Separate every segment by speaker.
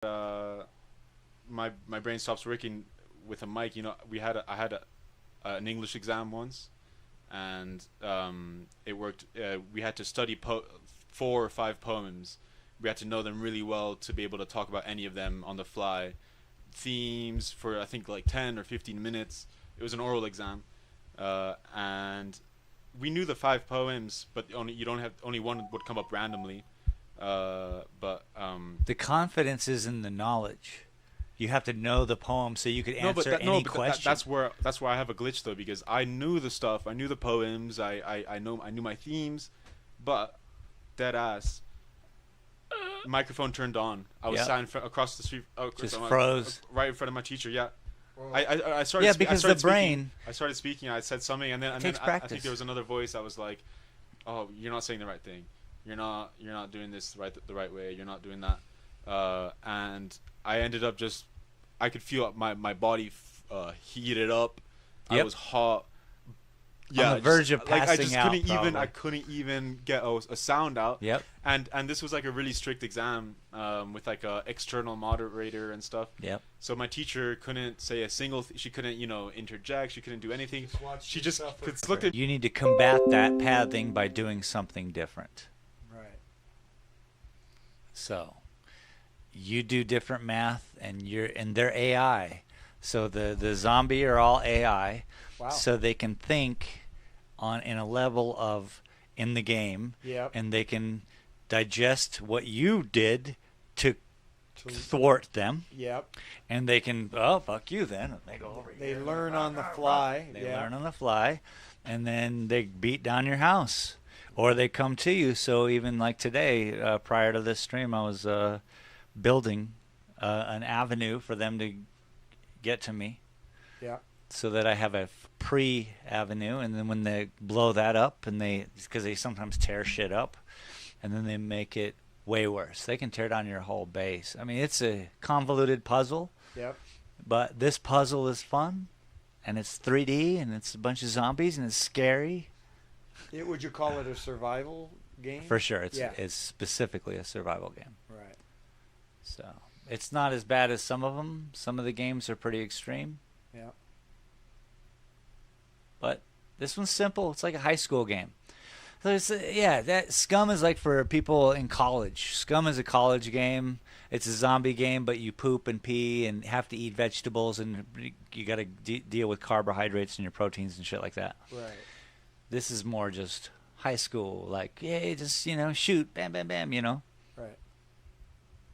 Speaker 1: my brain stops working with a mic. I had an English exam once, and it worked. We had to study 4 or 5 poems. We had to know them really well to be able to talk about any of them on the fly. Themes for I think like 10 or 15 minutes. It was an oral exam, and we knew the 5 poems, but only one would come up randomly. But
Speaker 2: The confidence is in the knowledge. You have to know the poem so you could
Speaker 1: no, but
Speaker 2: answer
Speaker 1: that,
Speaker 2: any
Speaker 1: no, but
Speaker 2: question.
Speaker 1: that's where I have a glitch though, because I knew the stuff, I knew the poems, I knew my themes, but dead ass microphone turned on. I was
Speaker 2: Yep.
Speaker 1: sat across the street,
Speaker 2: Just froze.
Speaker 1: right in front of my teacher. Yeah,
Speaker 3: Well,
Speaker 1: I started.
Speaker 2: Yeah,
Speaker 1: I
Speaker 2: because
Speaker 1: started
Speaker 2: the
Speaker 1: speaking.
Speaker 2: brain
Speaker 1: I started speaking. I said something, and then
Speaker 2: takes
Speaker 1: I
Speaker 2: practice.
Speaker 1: think there was another voice that was like, "Oh, you're not saying the right thing. You're not doing this the right way. You're not doing that." And I ended up just, I could feel my body heated up. I
Speaker 2: Yep.
Speaker 1: was hot.
Speaker 2: On the verge of
Speaker 1: like I
Speaker 2: passing
Speaker 1: just
Speaker 2: out,
Speaker 1: couldn't even
Speaker 2: probably.
Speaker 1: I couldn't even get a sound out.
Speaker 2: Yep.
Speaker 1: And this was like a really strict exam, with like a external moderator and stuff.
Speaker 2: Yep.
Speaker 1: So my teacher couldn't say a single. She couldn't interject. She couldn't do anything. She just looked at.
Speaker 2: You need to combat that pathing by doing something different.
Speaker 3: right.
Speaker 2: So you do different math, and they're AI. So the zombie are all AI.
Speaker 3: Wow.
Speaker 2: So they can think in a level of in the game,
Speaker 3: Yep.
Speaker 2: and they can digest what you did to
Speaker 3: To-
Speaker 2: thwart them,
Speaker 3: Yep.
Speaker 2: and they can fuck you then, and they go over
Speaker 3: They
Speaker 2: here.
Speaker 3: learn on the fly.
Speaker 2: They
Speaker 3: yeah.
Speaker 2: learn on the fly, and then they beat down your house, or they come to you. So even like today, prior to this stream, I was building an avenue for them to get to me,
Speaker 3: Yeah.
Speaker 2: so that I have a pre-avenue, and then when they blow that up, and because they sometimes tear shit up, and then they make it way worse. They can tear down your whole base. I mean, it's a convoluted puzzle,
Speaker 3: Yep.
Speaker 2: but this puzzle is fun, and it's 3D, and it's a bunch of zombies, and it's scary.
Speaker 3: Would you call it a survival game?
Speaker 2: For sure,
Speaker 3: Yeah.
Speaker 2: it's specifically a survival game.
Speaker 3: Right.
Speaker 2: So it's not as bad as some of them. Some of the games are pretty extreme.
Speaker 3: Yeah.
Speaker 2: But this one's simple. It's like a high school game. So that Scum is like for people in college. Scum is a college game. It's a zombie game, but you poop and pee and have to eat vegetables, and you got to deal with carbohydrates and your proteins and shit like that.
Speaker 3: Right.
Speaker 2: This is more just high school, like, yeah, just, shoot, bam, bam, bam,
Speaker 3: Right.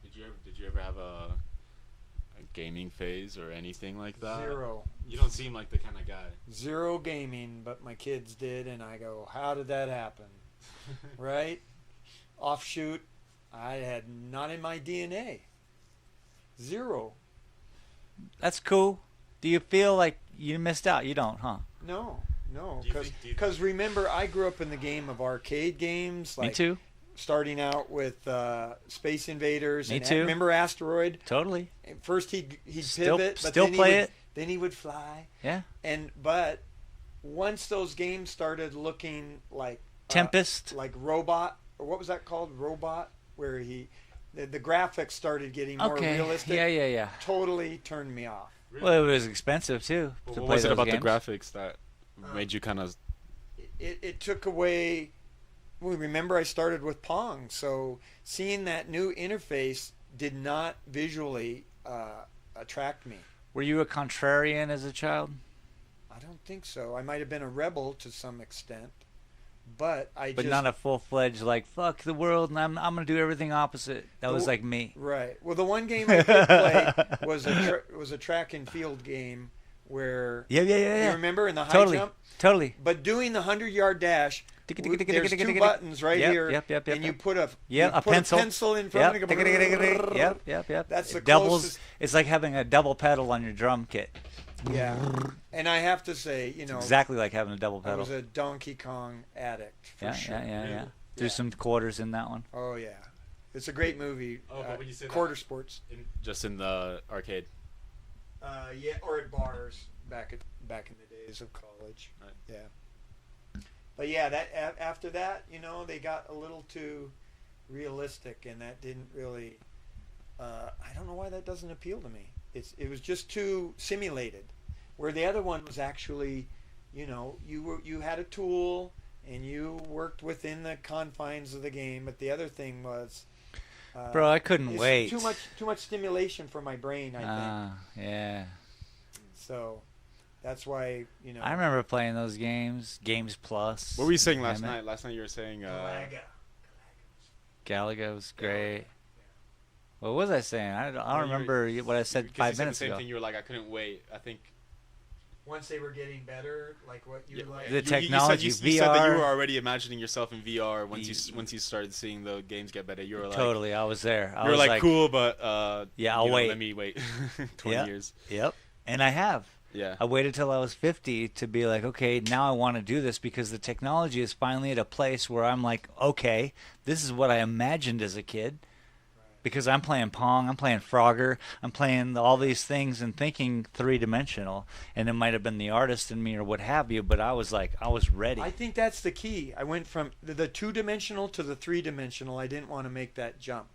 Speaker 1: Did you ever have a gaming phase or anything like that?
Speaker 3: Zero.
Speaker 1: You don't seem like the kind of guy.
Speaker 3: Zero gaming, but my kids did, and I go, how did that happen? Right? Offshoot, I had not in my DNA. Zero.
Speaker 2: That's cool. Do you feel like you missed out? You don't, huh?
Speaker 3: No,
Speaker 1: Do you think- do you-
Speaker 3: because remember, I grew up in the game of arcade games, like
Speaker 2: Me too.
Speaker 3: starting out with Space Invaders.
Speaker 2: Me
Speaker 3: and
Speaker 2: too.
Speaker 3: Remember Asteroid?
Speaker 2: Totally.
Speaker 3: First he'd
Speaker 2: Still-
Speaker 3: pivot, but
Speaker 2: still
Speaker 3: then
Speaker 2: play it.
Speaker 3: Then he would fly.
Speaker 2: Yeah.
Speaker 3: But once those games started looking like
Speaker 2: Tempest.
Speaker 3: like Robot, or what was that called? Robot, where the graphics started getting more
Speaker 2: Okay.
Speaker 3: realistic.
Speaker 2: Yeah.
Speaker 3: totally turned me off.
Speaker 2: Well, it was expensive too to
Speaker 1: What
Speaker 2: play
Speaker 1: was it
Speaker 2: those
Speaker 1: about
Speaker 2: games.
Speaker 1: the graphics that made you kind of?
Speaker 3: It took away. Well, remember, I started with Pong, so seeing that new interface did not visually attract me.
Speaker 2: Were you a contrarian as a child?
Speaker 3: I don't think so. I might have been a rebel to some extent, but
Speaker 2: But not a full-fledged, like, fuck the world and I'm gonna do everything opposite. That was like me.
Speaker 3: Right. Well, the one game I did play was a track and field game where
Speaker 2: Yeah.
Speaker 3: you remember in the high
Speaker 2: Totally.
Speaker 3: jump,
Speaker 2: Totally.
Speaker 3: but doing the 100-yard dash. There's two buttons right
Speaker 2: Yep,
Speaker 3: here,
Speaker 2: yep,
Speaker 3: and you put
Speaker 2: a
Speaker 3: a pencil in front
Speaker 2: Yep.
Speaker 3: of it.
Speaker 2: Yep.
Speaker 3: That's the
Speaker 2: It doubles.
Speaker 3: closest.
Speaker 2: It's like having a double pedal on your drum kit.
Speaker 3: Yeah, and I have to say,
Speaker 2: Exactly like having a double
Speaker 3: I
Speaker 2: pedal.
Speaker 3: was a Donkey Kong addict for sure.
Speaker 2: Yeah. Threw
Speaker 3: Yeah.
Speaker 2: some quarters in that one.
Speaker 3: Oh yeah, it's a great movie.
Speaker 1: Oh, but when you say
Speaker 3: Quarter
Speaker 1: that-
Speaker 3: sports.
Speaker 1: Just in the arcade.
Speaker 3: Yeah, or at bars back in the days of college.
Speaker 1: Right.
Speaker 3: Yeah. But yeah, after that, they got a little too realistic, and that didn't really I don't know why that doesn't appeal to me. It was just too simulated, where the other one was actually, you had a tool and you worked within the confines of the game. But the other thing was,
Speaker 2: Bro, I couldn't
Speaker 3: it's
Speaker 2: wait.
Speaker 3: Too much stimulation for my brain, I think.
Speaker 2: Yeah.
Speaker 3: So that's why
Speaker 2: I remember playing those Games Plus.
Speaker 1: What were you saying last night? Last night you were saying
Speaker 2: Galaga was great. What was I saying? I don't remember what I said 5 minutes
Speaker 1: the same
Speaker 2: ago.
Speaker 1: thing. You were like, I couldn't wait. I think
Speaker 3: once they were getting better, like what you like.
Speaker 2: The technology,
Speaker 1: you
Speaker 2: VR.
Speaker 1: said that you were already imagining yourself in VR once you started seeing the games get better. You were like,
Speaker 2: totally, I was there.
Speaker 1: You were like, cool, but
Speaker 2: I'll wait.
Speaker 1: Let me wait 20 years.
Speaker 2: Yep, and I have.
Speaker 1: Yeah.
Speaker 2: I waited till I was 50 to be like, okay, now I want to do this because the technology is finally at a place where I'm like, okay, this is what I imagined as a kid. Because I'm playing Pong, I'm playing Frogger, I'm playing all these things and thinking three-dimensional. And it might have been the artist in me or what have you, but I was ready.
Speaker 3: I think that's the key. I went from the two-dimensional to the three-dimensional. I didn't want to make that jump.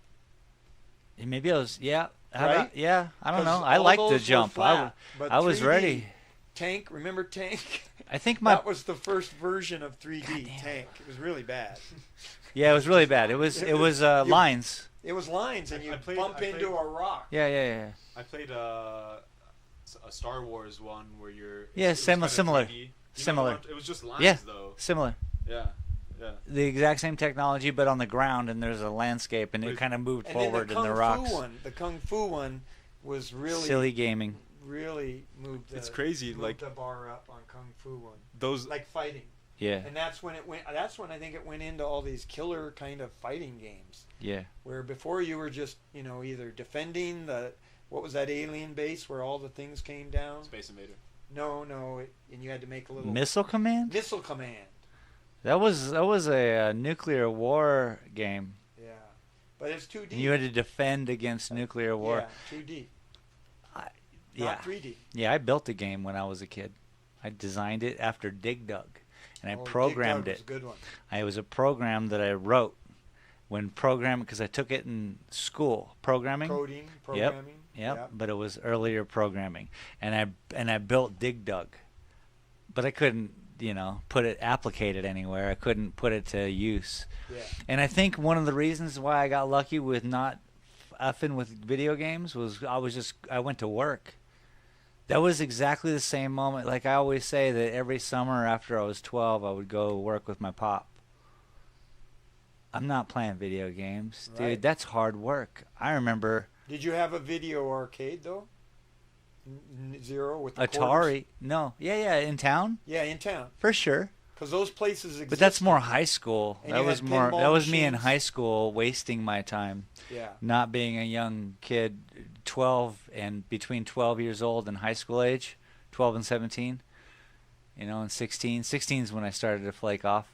Speaker 2: And maybe I was,
Speaker 3: Right?
Speaker 2: I don't know. I liked the jump.
Speaker 3: Flat,
Speaker 2: I was
Speaker 3: 3D,
Speaker 2: ready.
Speaker 3: Tank, remember Tank?
Speaker 2: I think
Speaker 3: that was the first version of 3D Tank. It was really bad.
Speaker 2: Yeah, it was really bad. It was lines.
Speaker 3: It was lines, and you bump into a rock.
Speaker 2: Yeah.
Speaker 1: I played a Star Wars one where you're.
Speaker 2: Similar. Similar.
Speaker 1: It was just lines, though.
Speaker 2: Similar.
Speaker 1: Yeah.
Speaker 2: The exact same technology, but on the ground, and there's a landscape, and it kind of moved forward in the rocks.
Speaker 3: The Kung Fu one was really
Speaker 2: silly gaming.
Speaker 3: Really moved.
Speaker 1: It's crazy,
Speaker 3: moved the bar up on Kung Fu one.
Speaker 1: Those
Speaker 3: like fighting.
Speaker 2: Yeah.
Speaker 3: And that's when it went. That's when I think it went into all these killer kind of fighting games.
Speaker 2: Yeah.
Speaker 3: Where before you were just either defending what was that alien base where all the things came down?
Speaker 1: Space Invader.
Speaker 3: No, and you had to make a little
Speaker 2: Missile Command.
Speaker 3: Missile Command.
Speaker 2: That was a nuclear war game.
Speaker 3: Yeah, but it's 2D.
Speaker 2: And you had to defend against nuclear war.
Speaker 3: Yeah, 2D.
Speaker 2: Not
Speaker 3: 3D.
Speaker 2: Yeah, I built a game when I was a kid. I designed it after Dig Dug, and I programmed it.
Speaker 3: Was a good one.
Speaker 2: It was a program that I wrote because I took it in school. Programming.
Speaker 3: Coding, programming.
Speaker 2: Yep. But it was earlier programming, and I built Dig Dug, but I couldn't applicate it anywhere. I couldn't put it to use.
Speaker 3: Yeah.
Speaker 2: And I think one of the reasons why I got lucky with not effing with video games was I went to work. That was exactly the same moment. Like I always say that every summer after I was 12, I would go work with my pop. I'm not playing video games, dude.
Speaker 3: Right.
Speaker 2: That's hard work. I remember.
Speaker 3: Did you have a video arcade though? Zero with the
Speaker 2: Atari?
Speaker 3: quarters?
Speaker 2: No. Yeah, in town?
Speaker 3: Yeah, in town.
Speaker 2: For sure.
Speaker 3: Because those places exist.
Speaker 2: But that's more high school.
Speaker 3: And
Speaker 2: That was more.
Speaker 3: pinball
Speaker 2: That was me in
Speaker 3: machines.
Speaker 2: high school, wasting my time.
Speaker 3: Yeah.
Speaker 2: Not being a young kid, 12 and between 12 years old and high school age, 12 and 17. And 16. 16 is when I started to flake off.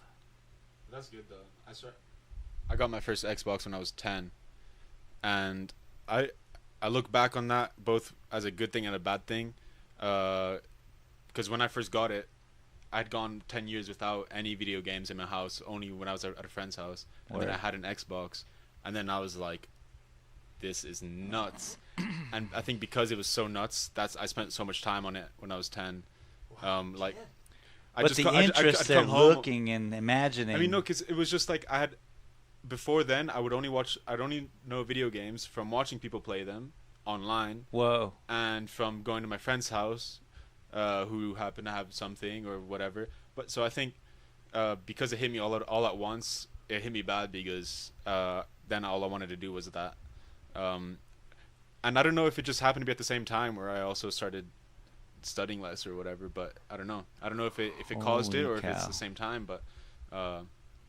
Speaker 1: That's good though. I got my first Xbox when I was 10, and I look back on that both as a good thing and a bad thing, because when I first got it, I'd gone 10 years without any video games in my house, only when I was at a friend's house, and then I had an Xbox, and then I was like, this is nuts. And I think because it was so nuts, I spent so much time on it when I was 10.
Speaker 2: But the interest in looking and imagining.
Speaker 1: I mean, no, because it was just like before then, I'd only know video games from watching people play them online.
Speaker 2: Whoa.
Speaker 1: And from going to my friend's house, who happened to have something or whatever. But so I think because it hit me all at once, it hit me bad because then all I wanted to do was that. And I don't know if it just happened to be at the same time where I also started studying less or whatever. But I don't know. I don't know if it caused it or if it's the same time. But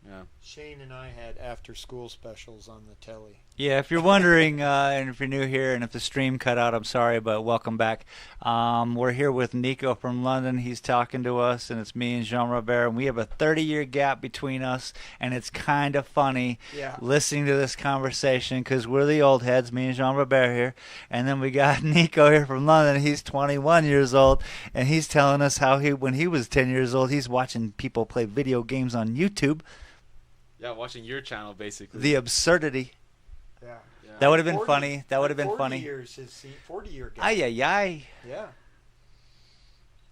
Speaker 1: yeah.
Speaker 3: Shane and I had after-school specials on the telly.
Speaker 2: Yeah, if you're wondering, and if you're new here, and if the stream cut out, I'm sorry, but welcome back. We're here with Niko from London. He's talking to us, and it's me and Jean Robert, and we have a 30-year gap between us, and it's kind of funny listening to this conversation because we're the old heads, me and Jean Robert here, and then we got Niko here from London. He's 21 years old, and he's telling us how when he was 10 years old, he's watching people play video games on YouTube.
Speaker 1: Yeah, watching your channel, basically.
Speaker 2: The absurdity.
Speaker 3: Yeah.
Speaker 2: That would have been
Speaker 3: 40
Speaker 2: funny. That would have been
Speaker 3: 40
Speaker 2: funny.
Speaker 3: years his 40-year gap.
Speaker 2: Ay, ay, ay.
Speaker 3: Yeah.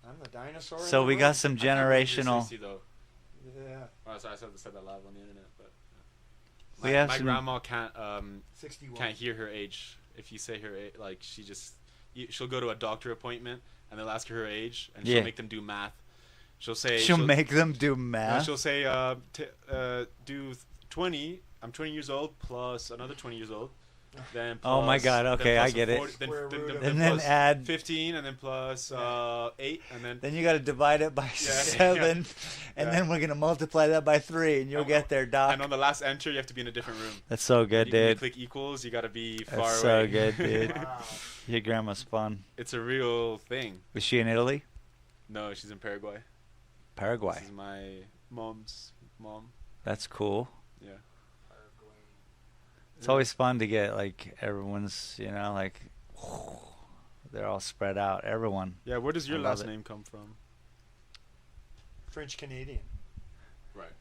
Speaker 3: I'm the dinosaur.
Speaker 2: So
Speaker 3: in the
Speaker 2: we
Speaker 3: room.
Speaker 2: got some
Speaker 1: I can't believe you're
Speaker 2: generational.
Speaker 1: 60 though.
Speaker 3: Yeah.
Speaker 1: Oh, sorry, I said that live on the internet, but
Speaker 2: We have
Speaker 1: my
Speaker 2: some-
Speaker 1: grandma
Speaker 3: 61.
Speaker 1: can't hear her age. If you say her age, like she'll go to a doctor appointment and they'll ask her age and she'll
Speaker 2: Yeah.
Speaker 1: make them do math. She'll say
Speaker 2: She'll make them do
Speaker 1: no,
Speaker 2: math.
Speaker 1: she'll say do 20. I'm 20 years old plus another 20 years old. Then
Speaker 2: Oh my
Speaker 1: plus-
Speaker 2: God,
Speaker 1: then
Speaker 2: okay,
Speaker 1: plus
Speaker 2: I get
Speaker 1: a
Speaker 2: it.
Speaker 1: 40 Then,
Speaker 3: Square
Speaker 1: then,
Speaker 3: root
Speaker 1: then,
Speaker 3: of-
Speaker 1: then
Speaker 2: And then
Speaker 1: plus
Speaker 2: add-
Speaker 1: 15 and then plus 8 and then
Speaker 2: Then you got to divide it by 7, and
Speaker 1: Yeah.
Speaker 2: then we're gonna multiply that by 3, and you'll get there, Doc.
Speaker 1: and on the last enter you have to be in a different room.
Speaker 2: That's so good,
Speaker 1: When you
Speaker 2: dude.
Speaker 1: click equals, you got to be far
Speaker 2: That's
Speaker 1: away.
Speaker 2: so good, dude.
Speaker 3: Wow.
Speaker 2: Your grandma's fun.
Speaker 1: It's a real thing.
Speaker 2: Was she in Italy?
Speaker 1: No, she's in Paraguay.
Speaker 2: Paraguay.
Speaker 1: This is my mom's mom.
Speaker 2: That's cool.
Speaker 1: Yeah.
Speaker 2: It's always fun to get like everyone's, like they're all spread out. Everyone.
Speaker 1: Yeah, where does your
Speaker 2: I love
Speaker 1: last
Speaker 2: it.
Speaker 1: name come from?
Speaker 3: French Canadian.
Speaker 1: Right.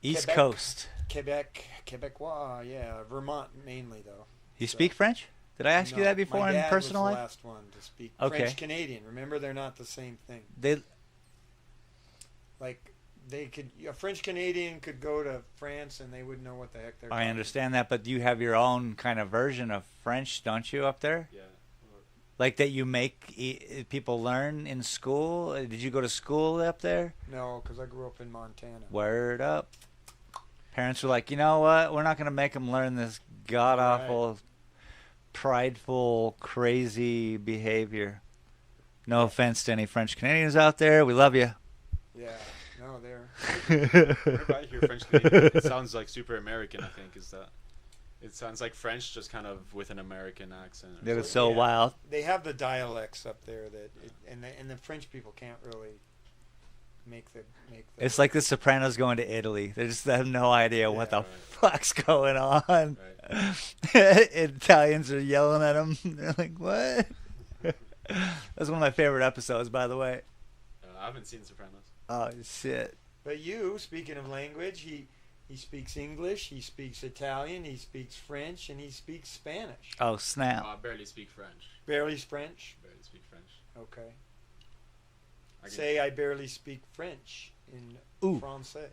Speaker 2: East
Speaker 3: Quebec.
Speaker 2: Coast.
Speaker 3: Quebecois. Yeah, Vermont mainly though.
Speaker 2: You
Speaker 3: So-
Speaker 2: speak French? Did I ask you
Speaker 3: No,
Speaker 2: that before
Speaker 3: my
Speaker 2: in
Speaker 3: dad
Speaker 2: personal
Speaker 3: was the
Speaker 2: life?
Speaker 3: last one to speak
Speaker 2: Okay.
Speaker 3: French Canadian. Remember, they're not the same thing.
Speaker 2: They
Speaker 3: Like they could, a French Canadian could go to France and they wouldn't know what the heck they're.
Speaker 2: I
Speaker 3: talking
Speaker 2: understand that, but you have your own kind of version of French, don't you, up there?
Speaker 1: Yeah.
Speaker 2: Like that you make people learn in school? Did you go to school up there?
Speaker 3: about. No, because I grew up in Montana.
Speaker 2: Word up. Parents were like, you know what? We're not going to make them learn this god awful, prideful, crazy behavior. No offense to any French Canadians out there. We love you.
Speaker 3: Yeah, no, they're.
Speaker 1: Whenever I hear French Canadian, it sounds like super American. I think is that. It sounds like French, just kind of with an American accent. or
Speaker 2: That is
Speaker 1: something.
Speaker 2: so
Speaker 3: Yeah.
Speaker 2: wild.
Speaker 3: They have the dialects up there and the French people can't really make the.
Speaker 2: It's like the Sopranos going to Italy. They just have no idea what the
Speaker 1: right.
Speaker 2: fuck's going on.
Speaker 1: Right.
Speaker 2: Italians are yelling at them. They're like, what? That's one of my favorite episodes, by the way.
Speaker 1: I haven't seen Sopranos.
Speaker 2: Oh, shit.
Speaker 3: But you, speaking of language, he speaks English, he speaks Italian, he speaks French, and he speaks Spanish.
Speaker 2: Oh, snap.
Speaker 1: I barely speak French.
Speaker 3: Barely French.
Speaker 1: Barely speak French.
Speaker 3: Okay.
Speaker 1: I can-
Speaker 3: Say I barely speak French in
Speaker 2: Ooh.
Speaker 3: Francais.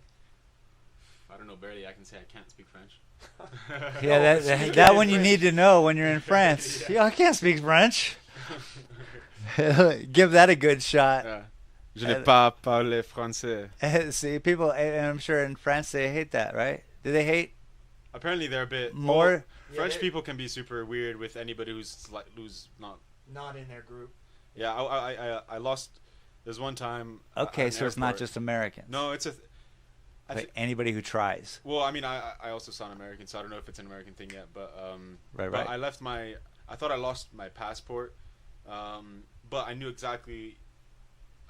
Speaker 1: I don't know. Barely. I can say I can't speak French.
Speaker 2: Yeah,
Speaker 3: Oh,
Speaker 2: that
Speaker 3: speaking
Speaker 2: one you
Speaker 3: French.
Speaker 2: need to know when you're in France.
Speaker 1: Yeah.
Speaker 2: Yeah, I can't speak French. Give that a good shot.
Speaker 1: Yeah. Je n'ai pas parlé français.
Speaker 2: See, people, and I'm sure in France they hate that, right? Do they hate
Speaker 1: Apparently, they're a bit
Speaker 2: more?
Speaker 3: Yeah,
Speaker 1: French
Speaker 3: they-
Speaker 1: people can be super weird with anybody who's not.
Speaker 3: Not in their group.
Speaker 1: Yeah, I lost. There's one time.
Speaker 2: Okay,
Speaker 1: at
Speaker 2: so
Speaker 1: an
Speaker 2: it's not
Speaker 1: airport.
Speaker 2: just Americans.
Speaker 1: No, it's a. I
Speaker 2: Like
Speaker 1: thi-
Speaker 2: anybody who tries.
Speaker 1: well, I mean, I also sound American, so I don't know if it's an American thing yet. But
Speaker 2: Right,
Speaker 1: but
Speaker 2: right.
Speaker 1: I left my. I thought I lost my passport, but I knew exactly.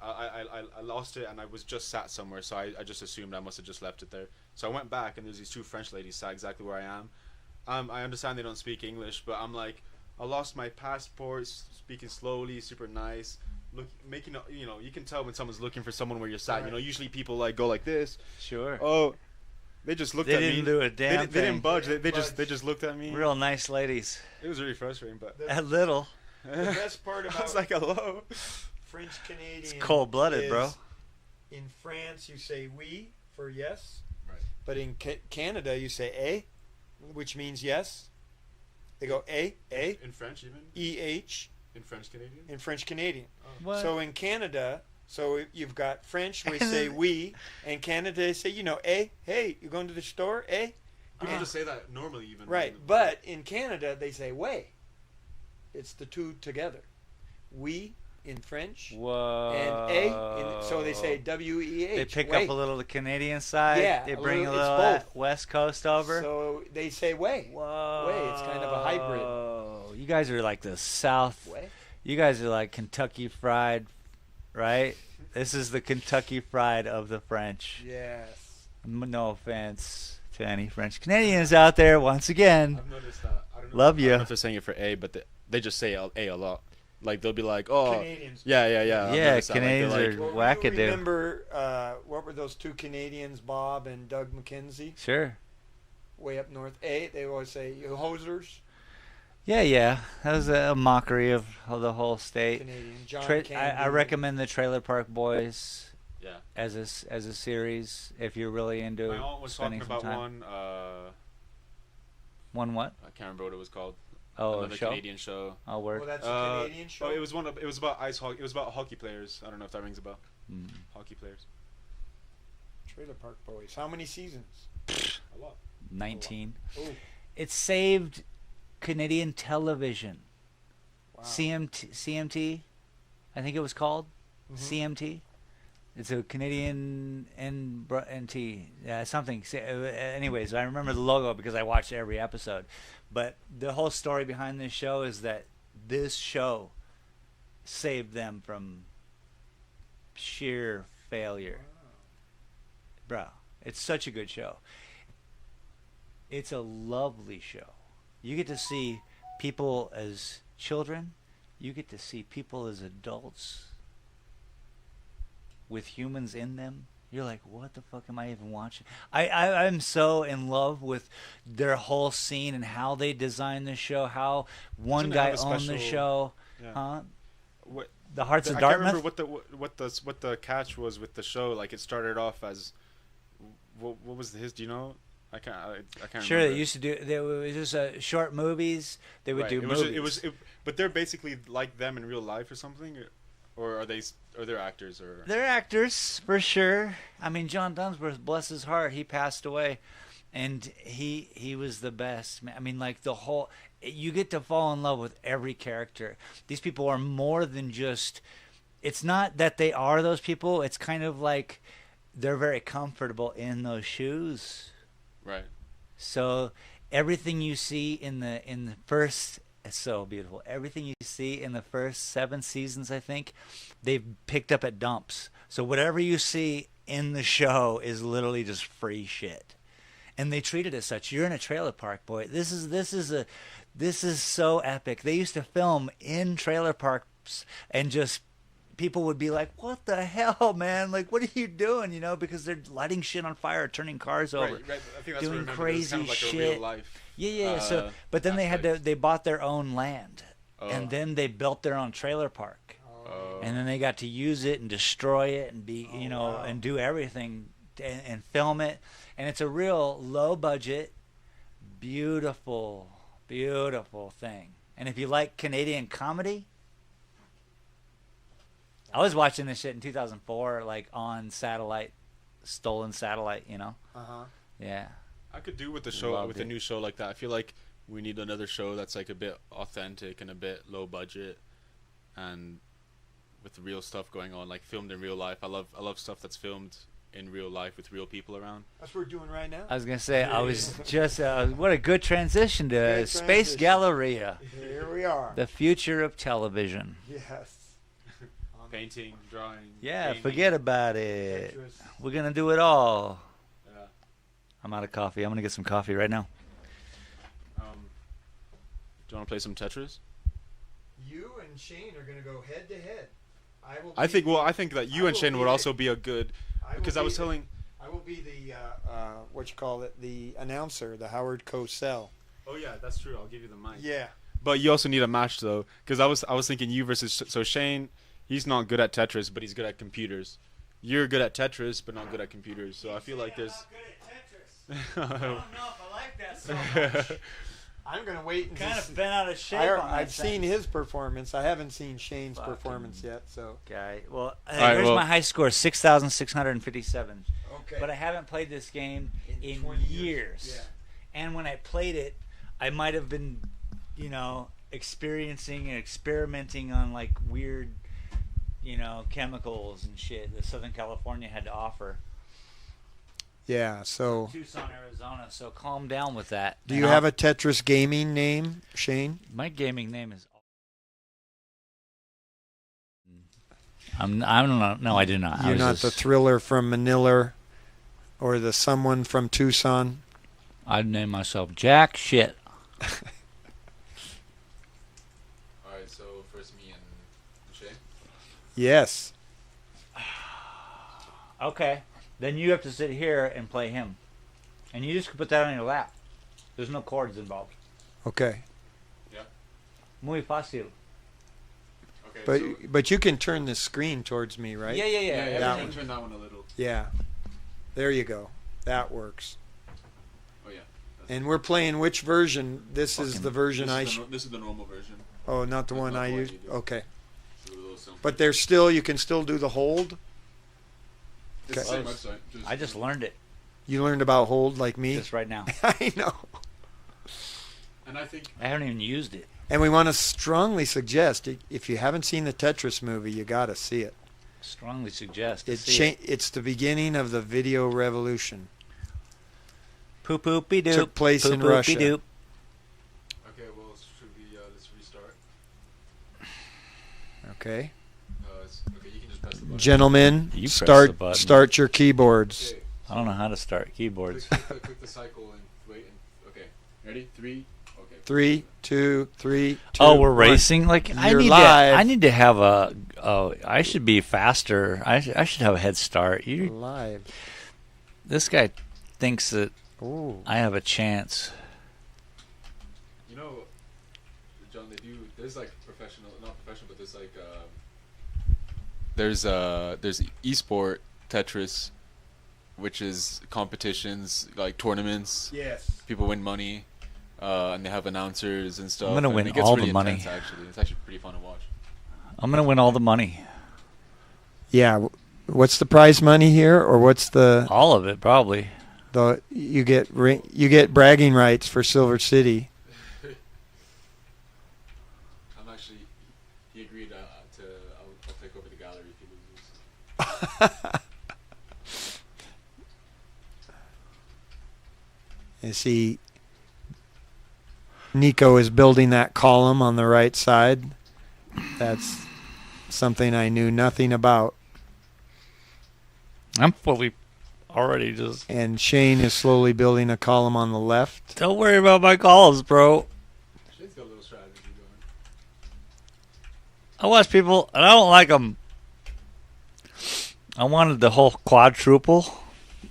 Speaker 1: I lost it and I was just sat somewhere, so I just assumed I must have just left it there. So I went back and there's these two French ladies sat exactly where I am. I understand they don't speak English, but I'm like, I lost my passport, speaking slowly, super nice, making you can tell when someone's looking for someone where you're sat.
Speaker 3: Right.
Speaker 1: Usually people like go like this.
Speaker 2: Sure.
Speaker 1: Oh, they just looked
Speaker 2: They
Speaker 1: at me.
Speaker 2: didn't do a damn
Speaker 1: They didn't
Speaker 2: thing.
Speaker 1: budge.
Speaker 3: They
Speaker 1: They
Speaker 3: didn't
Speaker 1: just looked at me.
Speaker 2: Real nice ladies.
Speaker 1: It was really frustrating, but
Speaker 2: A little.
Speaker 3: The best part
Speaker 1: I
Speaker 3: about
Speaker 1: was like, hello.
Speaker 3: French Canadian.
Speaker 2: It's cold-blooded, bro.
Speaker 3: is In France, you say oui for yes.
Speaker 1: Right.
Speaker 3: But in Canada, you say eh, which means yes. They go eh,
Speaker 1: In French, even
Speaker 3: eh,
Speaker 1: in French Canadian.
Speaker 3: in French Canadian.
Speaker 2: What?
Speaker 3: So in Canada, you've got French, we say oui, and Canada they say, hey, you going to the store, eh?
Speaker 1: People just say that normally, even.
Speaker 3: Right, but in Canada they say way. It's the two together. Oui in French
Speaker 2: Whoa.
Speaker 3: and a, so they say W-E-H.
Speaker 2: They pick
Speaker 3: way.
Speaker 2: up a little the Canadian side.
Speaker 3: Yeah,
Speaker 2: They
Speaker 3: a
Speaker 2: bring a
Speaker 3: little-
Speaker 2: little
Speaker 3: it's
Speaker 2: of that
Speaker 3: both.
Speaker 2: West Coast over.
Speaker 3: So they say way.
Speaker 2: Whoa.
Speaker 3: Way, it's kind of a hybrid.
Speaker 2: You guys are like the South.
Speaker 3: Way.
Speaker 2: You guys are like Kentucky Fried, right? This is the Kentucky Fried of the French.
Speaker 3: Yes.
Speaker 2: No offense to any French Canadians out there. Once again,
Speaker 1: I've noticed that. I don't know,
Speaker 2: Love
Speaker 1: I
Speaker 2: ya.
Speaker 1: don't know if they're saying it for A, but they just say A a lot. Like they'll be like, oh,
Speaker 3: Canadians.
Speaker 1: yeah. I've
Speaker 2: Yeah,
Speaker 1: noticed that. Like, they're
Speaker 2: Canadians
Speaker 1: like,
Speaker 2: are-
Speaker 3: Well,
Speaker 2: wackadoo.
Speaker 3: you remember what were those two Canadians, Bob and Doug McKenzie?
Speaker 2: sure.
Speaker 3: way up north. They always say, you hosers.
Speaker 2: Yeah. That was a mockery of the whole state.
Speaker 3: Canadian. John
Speaker 2: I
Speaker 3: Candy.
Speaker 2: recommend the Trailer Park Boys
Speaker 1: Yeah.
Speaker 2: as a series if you're really into
Speaker 1: My aunt was
Speaker 2: spending
Speaker 1: talking
Speaker 2: some
Speaker 1: about
Speaker 2: time.
Speaker 1: one.
Speaker 2: One what?
Speaker 1: I can't remember what it was called.
Speaker 2: Oh,
Speaker 1: Another
Speaker 2: a show?
Speaker 1: Canadian show.
Speaker 2: Oh, word.
Speaker 3: Well, that's a Canadian show.
Speaker 1: Oh, it was about ice hockey. It was about hockey players. I don't know if that rings a bell.
Speaker 2: Mm.
Speaker 1: Hockey players.
Speaker 3: Trailer Park Boys. How many seasons?
Speaker 1: A lot.
Speaker 2: 19.
Speaker 3: Oh,
Speaker 2: It saved Canadian television.
Speaker 3: wow.
Speaker 2: CMT, I think it was called.
Speaker 3: Mhm.
Speaker 2: CMT. It's a Canadian NT, something. Anyways, I remember the logo because I watched every episode. But the whole story behind this show is that this show saved them from sheer failure. Bro, it's such a good show. It's a lovely show. You get to see people as children. You get to see people as adults with humans in them. You're like, what the fuck am I even watching? I'm so in love with their whole scene and how they designed the show, how one
Speaker 1: Doesn't it
Speaker 2: guy
Speaker 1: have a
Speaker 2: owned the
Speaker 1: special-
Speaker 2: show.
Speaker 1: Yeah.
Speaker 2: Huh?
Speaker 1: What?
Speaker 2: The Hearts of
Speaker 1: I can't
Speaker 2: Dartmouth?
Speaker 1: remember what the catch was with the show. Like it started off as what was his? Do you know? I can't
Speaker 2: Sure,
Speaker 1: remember.
Speaker 2: they used to do. They was just short movies. They would
Speaker 1: Right.
Speaker 2: do
Speaker 1: it
Speaker 2: movies.
Speaker 1: was but they're basically like them in real life or something, or are they? Or they're actors or?
Speaker 2: They're actors for sure. I mean, John Dunsworth, bless his heart, he passed away, and he was the best. I mean, like the whole. You get to fall in love with every character. These people are more than just. It's not that they are those people. It's kind of like they're very comfortable in those shoes.
Speaker 1: Right.
Speaker 2: So everything you see in the first, it's so beautiful. Everything you see in the first 7 seasons, I think, they've picked up at dumps. So whatever you see in the show is literally just free shit, and they treat it as such. You're in a trailer park, boy. This is so epic. They used to film in trailer parks, and just people would be like, "What the hell, man? Like, what are you doing?" You know, because they're lighting shit on fire, turning cars over.
Speaker 1: Right. I think that's
Speaker 2: doing
Speaker 1: what I remember. It was kind of
Speaker 2: crazy
Speaker 1: like a
Speaker 2: shit.
Speaker 1: real life.
Speaker 2: Yeah. So, but then they bought their own land,
Speaker 1: Oh.
Speaker 2: and then they built their own trailer park,
Speaker 1: Oh.
Speaker 2: and then they got to use it and destroy it and
Speaker 3: wow.
Speaker 2: and do everything and film it, and it's a real low budget, beautiful thing. And if you like Canadian comedy. I was watching this shit in 2004, like on satellite, stolen satellite, you know?
Speaker 3: Uh-huh.
Speaker 2: Yeah.
Speaker 1: I could do with the show
Speaker 2: Loved
Speaker 1: with a
Speaker 2: it.
Speaker 1: new show like that. I feel like we need another show that's like a bit authentic and a bit low budget, and with real stuff going on, like filmed in real life. I love stuff that's filmed in real life with real people around.
Speaker 3: That's what we're doing right now.
Speaker 2: I was going to say, I was just, what a good transition to
Speaker 3: Good
Speaker 2: Space
Speaker 3: transition.
Speaker 2: Galleria,
Speaker 3: Here we are.
Speaker 2: the future of television.
Speaker 3: Yes.
Speaker 1: Painting, drawing.
Speaker 2: Yeah,
Speaker 1: painting.
Speaker 2: forget about it.
Speaker 3: Tetris.
Speaker 2: We're going to do it all.
Speaker 1: Yeah.
Speaker 2: I'm out of coffee. I'm going to get some coffee right now.
Speaker 1: Do you want to play some Tetris?
Speaker 3: You and Shane are going to go head to head.
Speaker 1: I think that you
Speaker 3: I
Speaker 1: and
Speaker 3: will
Speaker 1: Shane
Speaker 3: be
Speaker 1: would
Speaker 3: the-
Speaker 1: also be a good, because I was telling.
Speaker 3: I will be the what you call it, the announcer, the Howard Cosell.
Speaker 1: Oh yeah, that's true. I'll give you the mic.
Speaker 3: Yeah.
Speaker 1: But you also need a match though, because I was thinking you versus so Shane. He's not good at Tetris, but he's good at computers. You're good at Tetris, but not good at computers. So I feel like there's.
Speaker 2: I don't know if I like that so much.
Speaker 3: I'm going to wait and
Speaker 2: Kind
Speaker 3: just-
Speaker 2: of been out of shape on that
Speaker 3: I've seen
Speaker 2: thing.
Speaker 3: his performance. I haven't seen Shane's
Speaker 2: Fucking
Speaker 3: performance yet, so.
Speaker 2: Okay, well,
Speaker 1: right,
Speaker 2: here's
Speaker 1: well-
Speaker 2: my high score, 6,657.
Speaker 3: Okay.
Speaker 2: But I haven't played this game in
Speaker 3: 20
Speaker 2: years.
Speaker 3: Yeah.
Speaker 2: And when I played it, I might have been, experiencing and experimenting on like weird, chemicals and shit that Southern California had to offer.
Speaker 3: Yeah, so.
Speaker 2: Tucson, Arizona. So calm down with that.
Speaker 3: Do you have a Tetris gaming name, Shane?
Speaker 2: My gaming name is. I don't know. No, I do not.
Speaker 3: You're not the thriller from Manila or the someone from Tucson?
Speaker 2: I'd name myself Jack Shit.
Speaker 1: All right, so first me and Shane.
Speaker 3: Yes.
Speaker 2: Okay. Then you have to sit here and play him. And you just put that on your lap. There's no chords involved.
Speaker 3: Okay.
Speaker 2: Muy fácil.
Speaker 1: Okay.
Speaker 3: But
Speaker 1: so,
Speaker 3: but you can turn the screen towards me, right?
Speaker 2: Yeah.
Speaker 1: yeah.
Speaker 3: that
Speaker 1: Turn,
Speaker 3: one.
Speaker 1: turn that one a little.
Speaker 3: Yeah. There you go. That works.
Speaker 1: Oh yeah.
Speaker 3: And we're playing which version? This is
Speaker 2: Fucking-
Speaker 3: the version
Speaker 1: This is the normal version.
Speaker 3: Oh, not the
Speaker 1: That's
Speaker 3: one
Speaker 1: not
Speaker 3: I
Speaker 1: the one
Speaker 3: used.
Speaker 1: you do.
Speaker 3: Okay.
Speaker 1: It's a little simple.
Speaker 3: But you can still do the hold.
Speaker 1: It's the
Speaker 3: Okay.
Speaker 1: same website.
Speaker 2: I just learned it
Speaker 3: You learned about hold like me.
Speaker 2: just right now.
Speaker 3: I know.
Speaker 1: And I think
Speaker 2: I haven't even used it.
Speaker 3: And we want to strongly suggest, if you haven't seen the Tetris movie, you got to see it.
Speaker 2: Strongly suggest. To see it.
Speaker 3: It's the beginning of the video revolution.
Speaker 2: Poop poopy doop.
Speaker 3: Took place in Russia.
Speaker 1: okay. Well, should we let's restart?
Speaker 3: Okay.
Speaker 1: Okay, you can just press the button.
Speaker 3: Gentlemen,
Speaker 2: You press the button.
Speaker 3: start your keyboards.
Speaker 1: Okay.
Speaker 2: I don't know how to start keyboards.
Speaker 1: Click the cycle and wait. And, okay. Ready? 3. Okay.
Speaker 3: 3, 2, 3, 2.
Speaker 2: Oh, we're
Speaker 3: 1.
Speaker 2: racing. Like
Speaker 3: You're live.
Speaker 2: I need to have a. Oh, I should be faster. I should have a head start.
Speaker 3: Live.
Speaker 2: This guy thinks that
Speaker 3: Ooh.
Speaker 2: I have a chance.
Speaker 1: You know, John, there's like not professional, but there's esport Tetris, which is competitions like tournaments.
Speaker 3: Yes.
Speaker 1: People win money, and they have announcers and stuff.
Speaker 2: I'm gonna
Speaker 1: and
Speaker 2: win
Speaker 1: it gets
Speaker 2: all
Speaker 1: really
Speaker 2: the money.
Speaker 1: intense, actually, it's actually pretty fun to watch.
Speaker 2: I'm gonna win all the money.
Speaker 3: Yeah. What's the prize money here, or what's the
Speaker 2: All of it, probably.
Speaker 3: you get bragging rights for Silver City?
Speaker 1: I'm actually. He agreed I'll take over the gallery if he loses.
Speaker 3: You see, Niko is building that column on the right side. That's something I knew nothing about.
Speaker 2: I'm fully already just.
Speaker 3: And Shane is slowly building a column on the left.
Speaker 2: Don't worry about my calls, bro.
Speaker 1: Shane's got a little strategy going.
Speaker 2: I watch people, and I don't like them. I wanted the whole quadruple.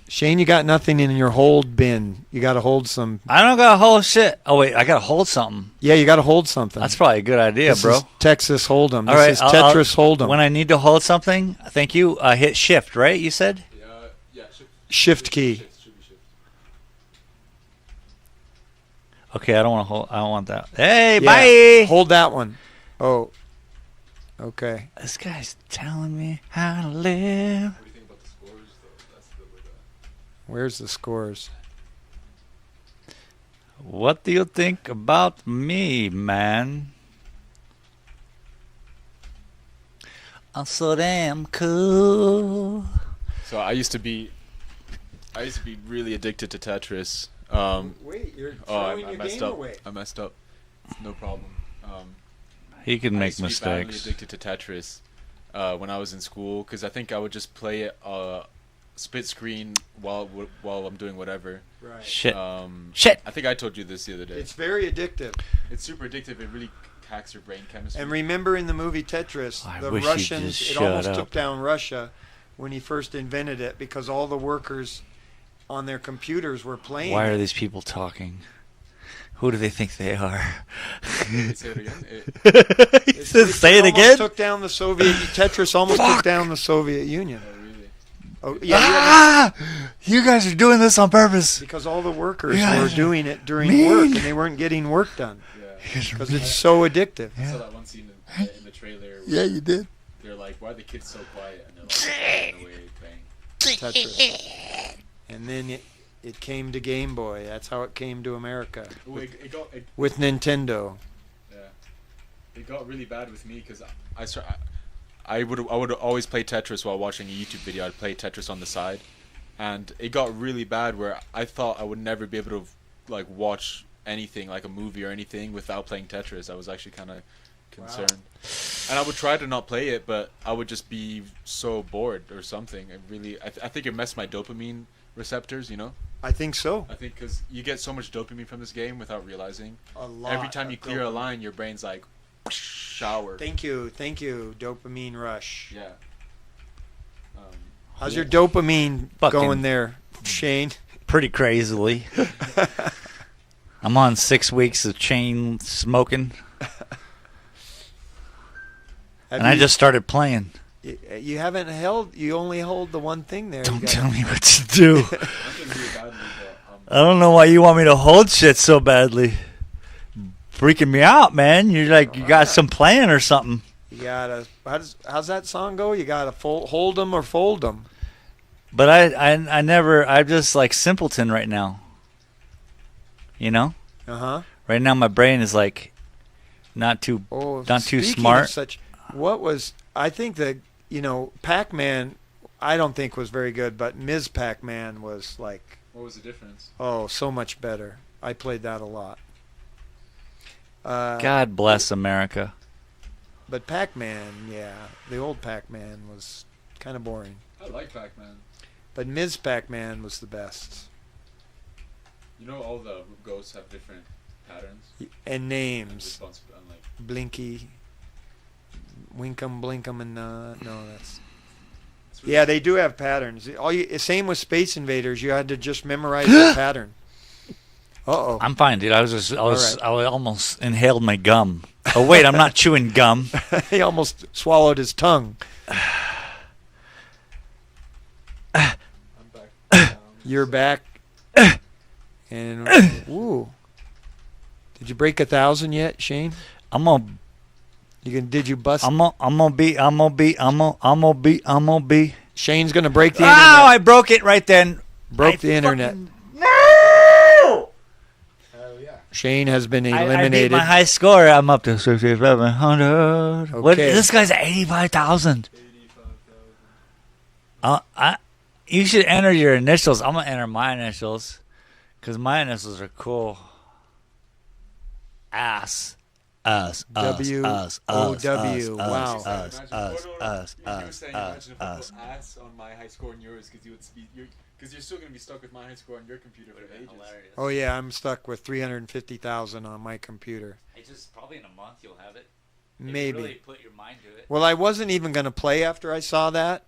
Speaker 3: Shane, you got nothing in your hold bin. You got to hold some.
Speaker 2: I don't got to hold shit. Oh, wait, I got to hold something.
Speaker 3: Yeah, you got to hold something.
Speaker 2: That's probably a good idea,
Speaker 3: this
Speaker 2: bro.
Speaker 3: is Texas Hold'em.
Speaker 2: All
Speaker 3: This
Speaker 2: right,
Speaker 3: is Tetris Hold'em.
Speaker 2: When I need to hold something, thank you, hit shift, right? You said?
Speaker 1: Yeah.
Speaker 3: Shift key.
Speaker 1: Should be shift.
Speaker 2: Okay, I don't want to hold. I don't want that. Hey,
Speaker 3: Yeah,
Speaker 2: bye.
Speaker 3: hold that one. Oh, okay.
Speaker 2: This guy's telling me how to live.
Speaker 1: What do you think about the scores, though? That's the
Speaker 3: Where's the scores?
Speaker 2: What do you think about me, man? I'm so damn cool.
Speaker 1: So I used to be really addicted to Tetris.
Speaker 3: Wait, you're
Speaker 1: I messed up. I messed up. No problem.
Speaker 2: He can
Speaker 1: I
Speaker 2: make
Speaker 1: used to be badly
Speaker 2: mistakes.
Speaker 1: addicted to Tetris when I was in school because I think I would just play it split screen while I'm doing whatever.
Speaker 3: Right.
Speaker 2: Shit.
Speaker 1: Shit. I think I told you this the other day.
Speaker 3: It's very addictive.
Speaker 1: It's super addictive. It really hacks your brain chemistry.
Speaker 3: And remember in the movie Tetris,
Speaker 2: I
Speaker 3: the
Speaker 2: wish he'd
Speaker 3: Russians,
Speaker 2: just
Speaker 3: it
Speaker 2: shut
Speaker 3: almost
Speaker 2: up.
Speaker 3: took down Russia when he first invented it because all the workers on their computers were playing
Speaker 2: Why
Speaker 3: it.
Speaker 2: are these people talking? Who do they think they are?
Speaker 1: Say it again.
Speaker 2: He says, say it
Speaker 3: almost
Speaker 2: again?
Speaker 3: Took down the Soviet. Tetris almost took down the Soviet Union.
Speaker 1: Oh, really?
Speaker 3: Oh yeah,
Speaker 2: Ah! You guys are doing this on purpose.
Speaker 3: because all the workers
Speaker 2: Yeah.
Speaker 3: were doing it during
Speaker 2: Mean.
Speaker 3: work and they weren't getting work done
Speaker 1: Yeah.
Speaker 3: because it's so addictive.
Speaker 1: I saw that one scene in the trailer.
Speaker 2: Yeah, you did.
Speaker 1: They're like, "Why are the kids so quiet?" And they're like, "Running away playing."
Speaker 3: Tetris. And then it came to Game Boy. That's how it came to America
Speaker 1: Ooh, it
Speaker 3: with Nintendo.
Speaker 1: It got really bad with me because I would always play Tetris while watching a YouTube video. I'd play Tetris on the side, and it got really bad where I thought I would never be able to like watch anything like a movie or anything without playing Tetris. I was actually kind of concerned, and I would try to not play it, but I would just be so bored or something. It really, I think it messed my dopamine receptors. You know,
Speaker 3: I think so.
Speaker 1: I think because you get so much dopamine from this game without realizing.
Speaker 3: A lot.
Speaker 1: Every time you
Speaker 3: of
Speaker 1: clear a
Speaker 3: dopamine.
Speaker 1: line, your brain's like shower.
Speaker 3: Thank you, dopamine rush.
Speaker 1: Yeah.
Speaker 3: How's your dopamine
Speaker 2: Fucking-
Speaker 3: going there, Shane?
Speaker 2: Pretty crazily. I'm on 6 weeks of chain smoking, and I just started playing.
Speaker 3: You haven't held. You only hold the one thing there.
Speaker 2: Don't tell me what to do. I don't know why you want me to hold shit so badly. Freaking me out, man. You're like you got some plan or something.
Speaker 3: You gotta. How's that song go? You gotta hold them or fold them.
Speaker 2: But I never. I'm just like simpleton right now. You know. Right now, my brain is like not too smart.
Speaker 3: I think that Pac-Man. I don't think was very good, but Ms. Pac-Man was like.
Speaker 1: What was the difference?
Speaker 3: Oh, so much better. I played that a lot.
Speaker 2: God bless America.
Speaker 3: But Pac-Man, yeah, the old Pac-Man was kind of boring.
Speaker 1: I like Pac-Man.
Speaker 3: But Ms. Pac-Man was the best.
Speaker 1: You know, all the ghosts have different patterns
Speaker 3: and names.
Speaker 1: And like
Speaker 3: Blinky, Winkum, Blinkum, and no, that's. Really yeah, they do have patterns. Same with Space Invaders. You had to just memorize the pattern. Uh-oh.
Speaker 2: I'm fine, dude. I almost inhaled my gum. Oh wait, I'm not chewing gum.
Speaker 3: He almost swallowed his tongue.
Speaker 1: I'm back.
Speaker 3: You're back. And ooh, did you break 1,000 yet, Shane? Did you bust?
Speaker 2: I'm gonna be.
Speaker 3: Shane's gonna break the internet.
Speaker 2: Oh, I broke it right then.
Speaker 3: Broke the internet.
Speaker 2: No!
Speaker 1: Hell yeah.
Speaker 3: Shane has been eliminated.
Speaker 2: I beat my high score. I'm up to 6,700.
Speaker 3: Okay.
Speaker 2: What? This guy's at 85,000. 85,000. You should enter your initials. I'm gonna enter my initials, cause my initials are cool. Ass. Us.
Speaker 3: W-O-W. Wow.
Speaker 1: Imagine if I put ass on my high score and yours, because you're still going to be stuck with my high score on your computer for ages. Hilarious.
Speaker 3: Oh, yeah, I'm stuck with 350,000 on my computer.
Speaker 2: It's just probably in a month you'll have it.
Speaker 3: Maybe.
Speaker 2: If you really put your mind to it.
Speaker 3: Well, I wasn't even going to play after I saw that,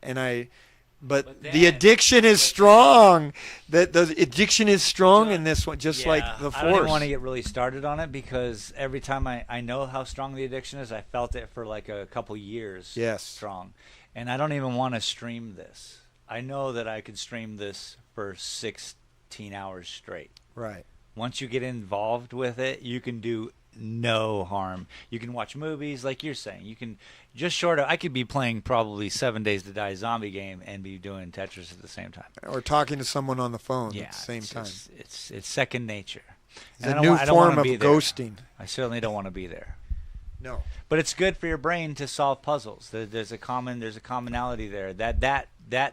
Speaker 3: But the addiction is strong. The addiction is strong in this one, just like the Force.
Speaker 2: I don't want to get really started on it because every time I know how strong the addiction is, I felt it for like a couple years.
Speaker 3: Yes.
Speaker 2: Strong. And I don't even want to stream this. I know that I could stream this for 16 hours straight.
Speaker 3: Right.
Speaker 2: Once you get involved with it, you can do no harm. You can watch movies, like you're saying. You can just short of. I could be playing probably 7 Days to Die zombie game and be doing Tetris at the same time,
Speaker 3: or talking to someone on the phone
Speaker 2: at
Speaker 3: the same time.
Speaker 2: It's second nature.
Speaker 3: It's a new form of ghosting.
Speaker 2: I certainly don't want to be there.
Speaker 3: No,
Speaker 2: but it's good for your brain to solve puzzles. There's a commonality there. That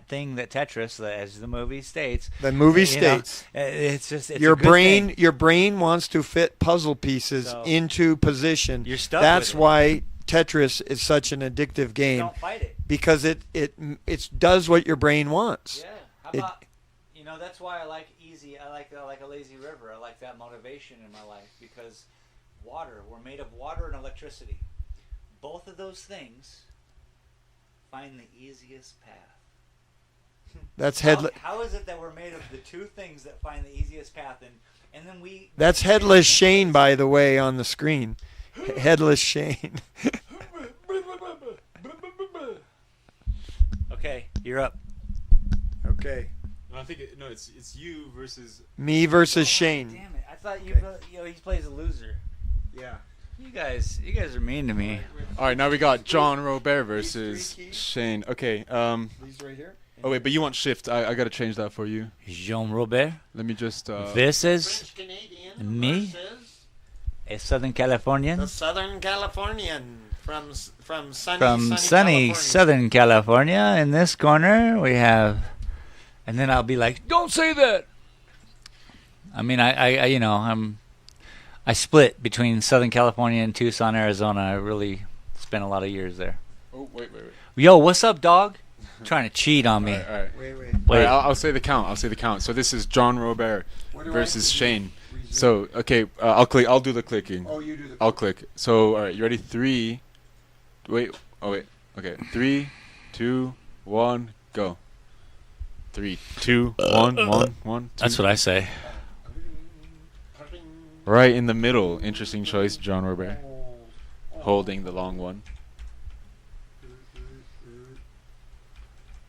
Speaker 2: thing that Tetris, as the movie states.
Speaker 3: The movie states.
Speaker 2: It's
Speaker 3: your brain. Your brain wants to fit puzzle pieces into position.
Speaker 2: You're stuck.
Speaker 3: That's why Tetris is such an addictive game.
Speaker 2: Don't fight it.
Speaker 3: Because it does what your brain wants.
Speaker 2: Yeah. How about that's why I like easy. I like a lazy river. I like that motivation in my life because we're made of water and electricity. Both of those things find the easiest path.
Speaker 3: That's headless.
Speaker 2: How is it that we're made of the two things that find the easiest path, and then we?
Speaker 3: That's Headless Shane, by the way, on the screen. Headless Shane.
Speaker 2: Okay, you're up.
Speaker 3: Okay.
Speaker 1: No, I think it's you versus
Speaker 3: me versus Shane.
Speaker 2: Damn it! I thought he plays a loser.
Speaker 3: Yeah.
Speaker 2: You guys are mean to me.
Speaker 1: All right, now we got John Robert versus Shane. Okay.
Speaker 3: These right here.
Speaker 1: Oh wait, but you want shift? I gotta change that for you.
Speaker 2: Jean Robert.
Speaker 1: Let me just.
Speaker 2: This is me, a Southern Californian.
Speaker 3: The Southern Californian from sunny
Speaker 2: California. Southern California. In this corner we have, and then I'll be like, "Don't say that." I mean, I split between Southern California and Tucson, Arizona. I really spent a lot of years there.
Speaker 1: Oh wait.
Speaker 2: Yo, what's up, dog? Trying to cheat on me.
Speaker 1: All right.
Speaker 3: Wait.
Speaker 1: All right, I'll say the count. So this is John Robert versus Shane. So okay, I'll do the clicking.
Speaker 3: Oh, you do the.
Speaker 1: I'll click. So all right, you ready? 3. Wait. Oh wait. Okay. 3, 2, 1, go. 3, 2, 1, 1, 1. 2.
Speaker 2: That's what I say.
Speaker 1: Right in the middle. Interesting choice, John Robert. Holding the long one.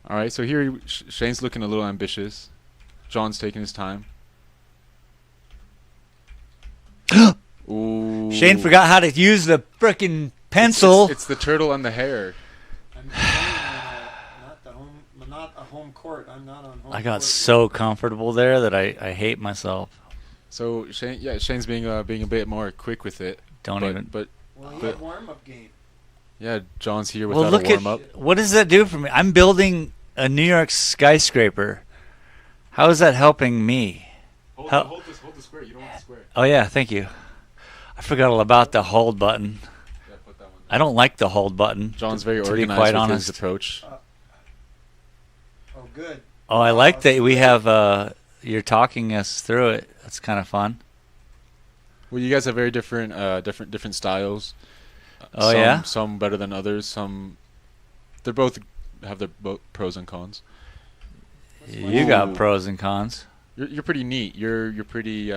Speaker 1: All right, so here Shane's looking a little ambitious. John's taking his time. Ooh.
Speaker 2: Shane forgot how to use the frickin' pencil.
Speaker 1: It's the turtle and the hare.
Speaker 3: I'm not a home court. I'm not on home
Speaker 2: I got
Speaker 3: court.
Speaker 2: so comfortable there that I hate myself.
Speaker 1: So Shane's being a bit more quick with it.
Speaker 2: Don't even.
Speaker 1: But
Speaker 3: Well, he had warm-up game.
Speaker 1: yeah, John's here
Speaker 2: Well,
Speaker 1: without
Speaker 2: look
Speaker 1: a warm up.
Speaker 2: at what does that do for me? I'm building a New York skyscraper. How is that helping me?
Speaker 1: Hold the square. You don't want the square.
Speaker 2: Oh yeah, thank you. I forgot all about the hold button.
Speaker 1: Yeah, put that one
Speaker 2: I don't like the hold button.
Speaker 1: John's very
Speaker 2: to be
Speaker 1: organized
Speaker 2: quite
Speaker 1: with
Speaker 2: honest.
Speaker 1: his approach.
Speaker 3: Oh, good.
Speaker 2: Oh, I like that we have you're talking us through it. That's kind of fun.
Speaker 1: Well, you guys have very different styles.
Speaker 2: Oh,
Speaker 1: some,
Speaker 2: yeah?
Speaker 1: Some better than others. Some they're both have their both pros and cons.
Speaker 2: You got pros and cons.
Speaker 1: You're pretty neat. You're pretty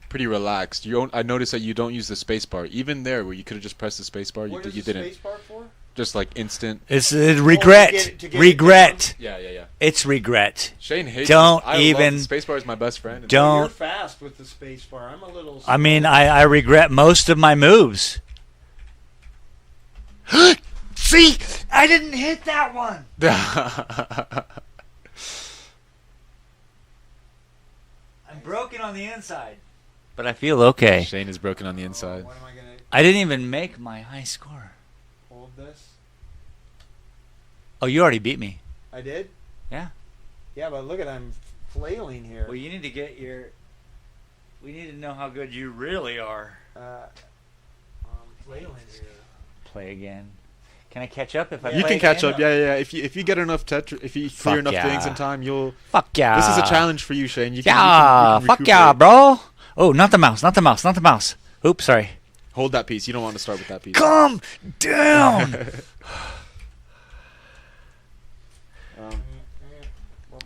Speaker 1: pretty relaxed. I noticed that you don't use the space bar. Even there, where you could have just pressed the space bar,
Speaker 3: What is
Speaker 1: you
Speaker 3: the
Speaker 1: didn't.
Speaker 3: space bar for?
Speaker 1: Just like instant.
Speaker 2: It's regret.
Speaker 3: to get it
Speaker 2: Regret.
Speaker 1: Yeah.
Speaker 2: It's regret.
Speaker 1: Shane hates.
Speaker 2: Don't
Speaker 1: I
Speaker 2: even-
Speaker 1: Love the space bar is my best friend.
Speaker 2: Don't-
Speaker 3: You're fast with the space bar. I'm a little.
Speaker 2: I mean, I regret most of my moves. See, I didn't hit that one. I'm broken on the inside, but I feel okay.
Speaker 1: Shane is broken on the inside.
Speaker 3: What am I gonna
Speaker 2: I didn't even make my high score.
Speaker 3: hold this?
Speaker 2: Oh, you already beat me.
Speaker 3: I did.
Speaker 2: Yeah.
Speaker 3: Yeah, but look at I'm flailing here.
Speaker 2: Well, you need to get your. We need to know how good you really are.
Speaker 3: I'm flailing here.
Speaker 2: Play again. Can I catch up if I?
Speaker 1: You
Speaker 2: play
Speaker 1: can catch
Speaker 2: again?
Speaker 1: up. Yeah. If you get enough if you clear
Speaker 2: Fuck
Speaker 1: enough
Speaker 2: yeah.
Speaker 1: things in time, you'll.
Speaker 2: Fuck yeah.
Speaker 1: This is a challenge for you, Shane. You can,
Speaker 2: Yeah.
Speaker 1: you can
Speaker 2: Fuck yeah,
Speaker 1: recuperate.
Speaker 2: bro. Oh, not the mouse. Not the mouse. Not the mouse. Oops, sorry.
Speaker 1: Hold that piece. You don't want to start with that piece.
Speaker 2: Calm down.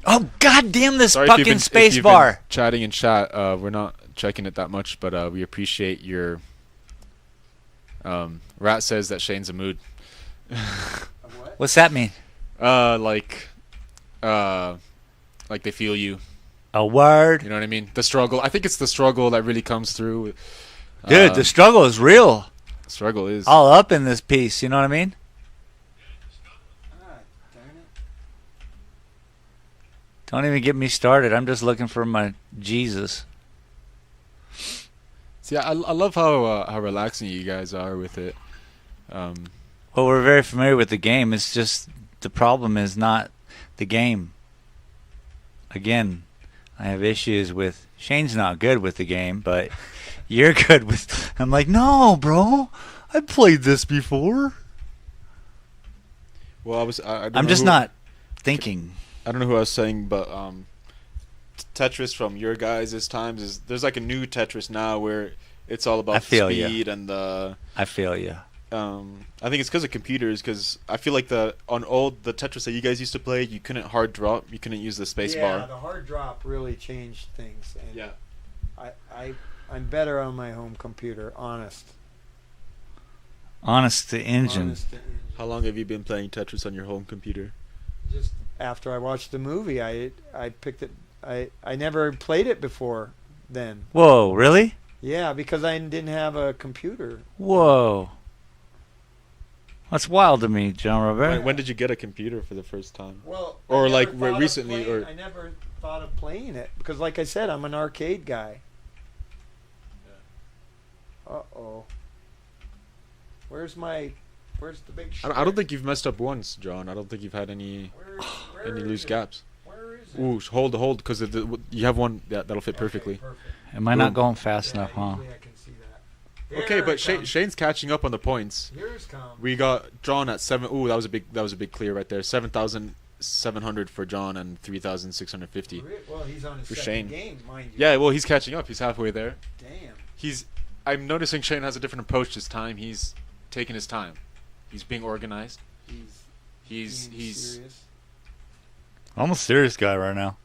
Speaker 2: Oh, goddamn this
Speaker 1: Sorry if
Speaker 2: fucking
Speaker 1: if
Speaker 2: space
Speaker 1: you've
Speaker 2: bar.
Speaker 1: been chatting in chat. We're not checking it that much, but we appreciate your. Rat says that Shane's a mood.
Speaker 3: What?
Speaker 2: What's that mean?
Speaker 1: Like they feel you.
Speaker 2: A word?
Speaker 1: You know what I mean? The struggle. I think it's the struggle that really comes through.
Speaker 2: Dude, the struggle is real.
Speaker 1: Struggle is.
Speaker 2: All up in this piece, you know what I mean?
Speaker 3: Ah, darn it.
Speaker 2: Don't even get me started. I'm just looking for my Jesus.
Speaker 1: See, I love how relaxing you guys are with it.
Speaker 2: Well, we're very familiar with the game. It's just the problem is not the game. Again, I have issues with Shane's not good with the game, but you're good with. I'm like, no, bro, I played this before.
Speaker 1: Well, I don't
Speaker 2: I'm
Speaker 1: know
Speaker 2: just
Speaker 1: who-
Speaker 2: not thinking.
Speaker 1: I don't know who I was saying, but Tetris from your guys' times is there's like a new Tetris now where it's all
Speaker 2: I
Speaker 1: about the
Speaker 2: feel ya.
Speaker 1: speed and the.
Speaker 2: I feel you.
Speaker 1: I think it's because of computers. Because I feel like the Tetris that you guys used to play, you couldn't hard drop, you couldn't use the space
Speaker 3: Yeah,
Speaker 1: bar.
Speaker 3: the hard drop really changed things. And
Speaker 1: Yeah.
Speaker 3: I'm better on my home computer. Honest.
Speaker 2: Honest to engine.
Speaker 3: Honest to engine.
Speaker 1: How long have you been playing Tetris on your home computer?
Speaker 3: Just after I watched the movie, I picked it. I never played it before then.
Speaker 2: Whoa, really?
Speaker 3: Yeah, because I didn't have a computer.
Speaker 2: Whoa. That's wild to me, John Robert.
Speaker 1: When did you get a computer for the first time?
Speaker 3: Well,
Speaker 1: Or
Speaker 3: I never
Speaker 1: like
Speaker 3: thought of
Speaker 1: recently,
Speaker 3: playing-
Speaker 1: or-
Speaker 3: I never thought of playing it because, like I said, I'm an arcade guy. Uh-oh. Where's the big?
Speaker 1: I don't think you've messed up once, John. I don't think you've had any
Speaker 3: Where
Speaker 1: loose
Speaker 3: is it?
Speaker 1: gaps.
Speaker 3: Where is it?
Speaker 1: Ooh, hold, because you have one that'll fit perfectly.
Speaker 3: Okay, perfect.
Speaker 2: Am I not
Speaker 1: Boom.
Speaker 2: going fast
Speaker 3: Yeah,
Speaker 2: enough, huh?
Speaker 3: usually I can see that.
Speaker 1: Okay,
Speaker 3: Here
Speaker 1: but
Speaker 3: it comes.
Speaker 1: Shane's catching up on the points.
Speaker 3: Here's come.
Speaker 1: We got John at 7. Ooh, that was a big clear right there. 7,700 for John and 3,650.
Speaker 3: Well, he's on his
Speaker 1: For
Speaker 3: second
Speaker 1: Shane.
Speaker 3: game, mind you.
Speaker 1: Yeah, well, he's catching up. He's halfway there.
Speaker 3: Damn.
Speaker 1: I'm noticing Shane has a different approach this time. He's taking his time. He's being organized.
Speaker 3: He's being
Speaker 1: He's
Speaker 3: serious.
Speaker 2: I'm a serious guy right now.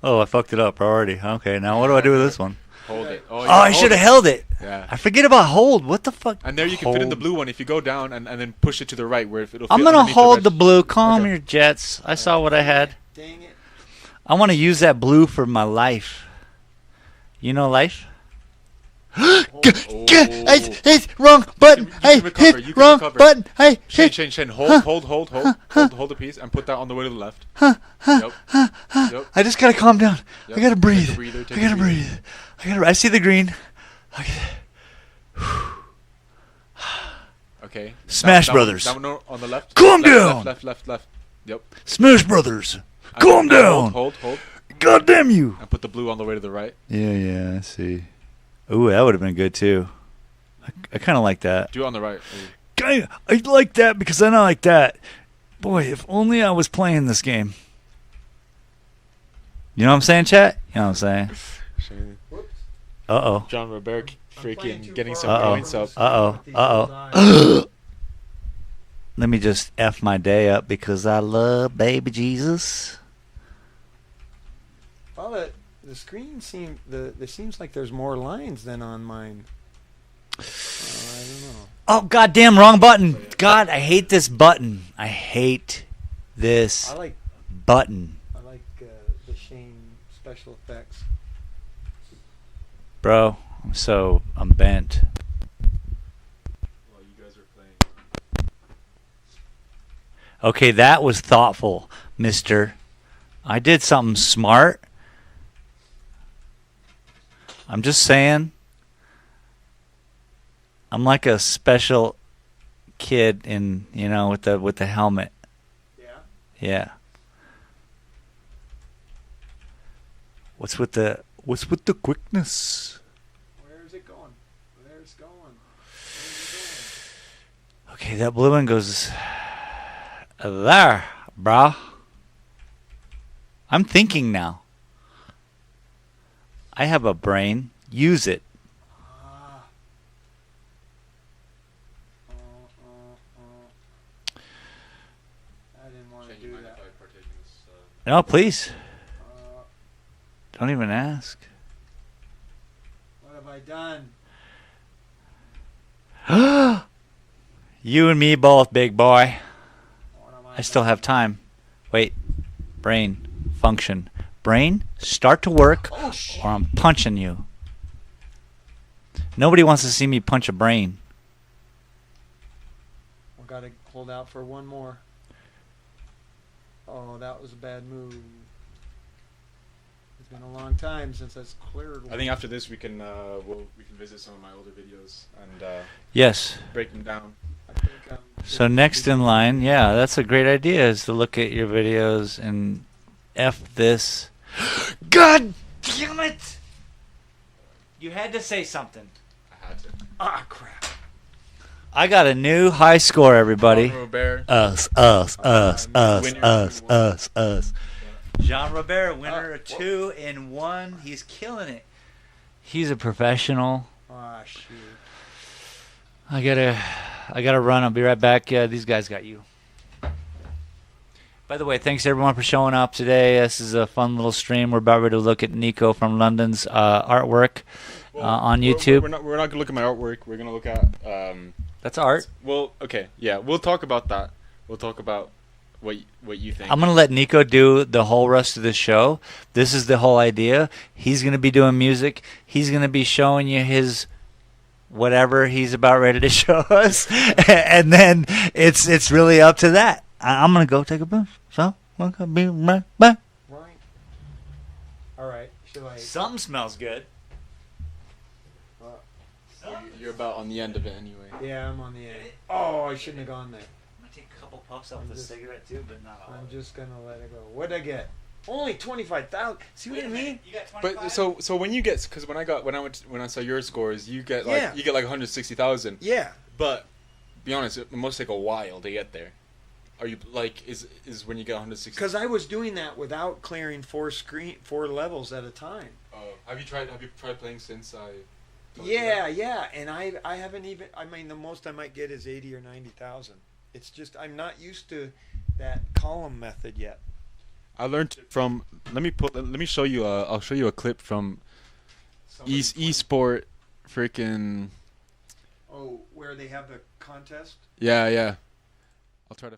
Speaker 2: Oh, I fucked it up already. Okay, now what do I do with this one?
Speaker 1: Hold it.
Speaker 2: Oh, I should have held it.
Speaker 1: Yeah.
Speaker 2: I forget about hold. What the fuck?
Speaker 1: And there you can fit in the blue one if you go down and then push it to the right where it'll fit
Speaker 2: I'm gonna
Speaker 1: underneath
Speaker 2: hold the
Speaker 1: red.
Speaker 2: blue. Calm your jets. I saw what I had.
Speaker 3: Dang it.
Speaker 2: I want to use that blue for my life. You know life? Hey, wrong button.
Speaker 1: You
Speaker 2: Hey,
Speaker 1: can recover,
Speaker 2: hit
Speaker 1: you can
Speaker 2: wrong
Speaker 1: recover.
Speaker 2: button. Hey, hit.
Speaker 1: Shane. Hold the piece and put that on the way to the left. Yep.
Speaker 2: I just gotta calm down.
Speaker 1: Yep.
Speaker 2: I gotta breathe.
Speaker 1: Take a breather, take
Speaker 2: I
Speaker 1: a
Speaker 2: gotta
Speaker 1: breather.
Speaker 2: breathe. I see the green.
Speaker 1: Okay.
Speaker 2: Smash
Speaker 1: That
Speaker 2: Brothers.
Speaker 1: One on the left.
Speaker 2: Calm
Speaker 1: Left,
Speaker 2: down.
Speaker 1: Left. Yep.
Speaker 2: Smash Brothers.
Speaker 1: And
Speaker 2: Calm
Speaker 1: now
Speaker 2: down.
Speaker 1: Hold.
Speaker 2: God damn you.
Speaker 1: And put the blue on the way to the right.
Speaker 2: Yeah, I see. Ooh, that would have been good too. I kind of like that.
Speaker 1: Do it on the right.
Speaker 2: I like that because then I like that. Boy, if only I was playing this game. You know what I'm saying, chat? You know what I'm saying?
Speaker 1: Shane.
Speaker 2: Uh-oh.
Speaker 1: John Robert freaking getting some
Speaker 2: Uh-oh.
Speaker 1: points up.
Speaker 2: Uh-oh. Let me just F my day up because I love baby Jesus.
Speaker 3: Well, the screen seems like there's more lines than on mine. I don't know.
Speaker 2: Oh, goddamn, wrong button. God, I hate this button. I hate this
Speaker 3: I like
Speaker 2: button.
Speaker 3: the Shane special effects.
Speaker 2: Bro, I'm bent.
Speaker 1: Well, you guys are playing.
Speaker 2: Okay, that was thoughtful, mister. I did something smart. I'm just saying. I'm like a special kid with the helmet.
Speaker 3: Yeah.
Speaker 2: Yeah. What's with the quickness?
Speaker 3: Where's it going? Where's it going?
Speaker 2: Okay, that blue one goes there, brah. I'm thinking now. I have a brain. Use it.
Speaker 3: I didn't want to
Speaker 1: Shane, you
Speaker 3: do
Speaker 1: mind
Speaker 3: that.
Speaker 1: if I partake in this?
Speaker 2: No, please.
Speaker 3: Uh,
Speaker 2: Don't even ask.
Speaker 3: what have I done?
Speaker 2: You and me both, big boy.
Speaker 3: What am
Speaker 2: I still have time. Wait. Brain. Function. Brain, start to work
Speaker 3: Oh, shit.
Speaker 2: or I'm punching you. Nobody wants to see me punch a brain.
Speaker 3: We got to hold out for one more. Oh, that was a bad move. It's been a long time since that's cleared.
Speaker 1: I think after this we can visit some of my older videos and
Speaker 2: Yes.
Speaker 1: break them down.
Speaker 3: I think,
Speaker 2: So next in line, yeah, that's a great idea is to look at your videos and F this. God damn it! You had to say something.
Speaker 1: I had to.
Speaker 3: Ah, crap.
Speaker 2: I got a new high score, everybody.
Speaker 1: John Robert.
Speaker 2: Us. Jean Robert, winner of 2 in 1. He's killing it. He's a professional.
Speaker 3: Ah, shoot.
Speaker 2: I gotta run. I'll be right back. These guys got you. By the way, thanks everyone for showing up today. This is a fun little stream. We're about ready to look at Niko from London's artwork on YouTube.
Speaker 1: We're not gonna look at my artwork. We're gonna look at.
Speaker 2: That's art.
Speaker 1: Well, okay, yeah, we'll talk about that. We'll talk about what you think.
Speaker 2: I'm gonna let Niko do the whole rest of the show. This is the whole idea. He's gonna be doing music. He's gonna be showing you his whatever he's about ready to show us, and then it's really up to that. I'm gonna go take a bath. So I'm gonna be right back.
Speaker 3: Right. All right. Should I?
Speaker 2: Something smells good.
Speaker 1: You're about on the end of it anyway.
Speaker 3: Yeah, I'm on the end. Oh, I shouldn't have gone there.
Speaker 2: I'm gonna take a couple puffs off
Speaker 3: I'm
Speaker 2: the
Speaker 3: just-
Speaker 2: cigarette too, but not all.
Speaker 3: I'm just gonna let it go. What'd I get? Only 25,000. See what I mean?
Speaker 2: You got 25?
Speaker 1: But so when you get, because when I saw your scores, you get like
Speaker 3: Yeah.
Speaker 1: 160,000.
Speaker 3: Yeah.
Speaker 1: But be honest, it must take a while to get there. Are you like is when you get 160?
Speaker 3: Because I was doing that without clearing four levels at a time.
Speaker 1: Oh, have you tried playing since I? told you
Speaker 3: Yeah,
Speaker 1: that?
Speaker 3: yeah, and I haven't even. I mean, the most I might get is 80 or 90,000. It's just I'm not used to that column method yet.
Speaker 1: I learned it from. Let me show you. I'll show you a clip from esport, freaking.
Speaker 3: Oh, where they have the contest?
Speaker 1: Yeah. I'll try to.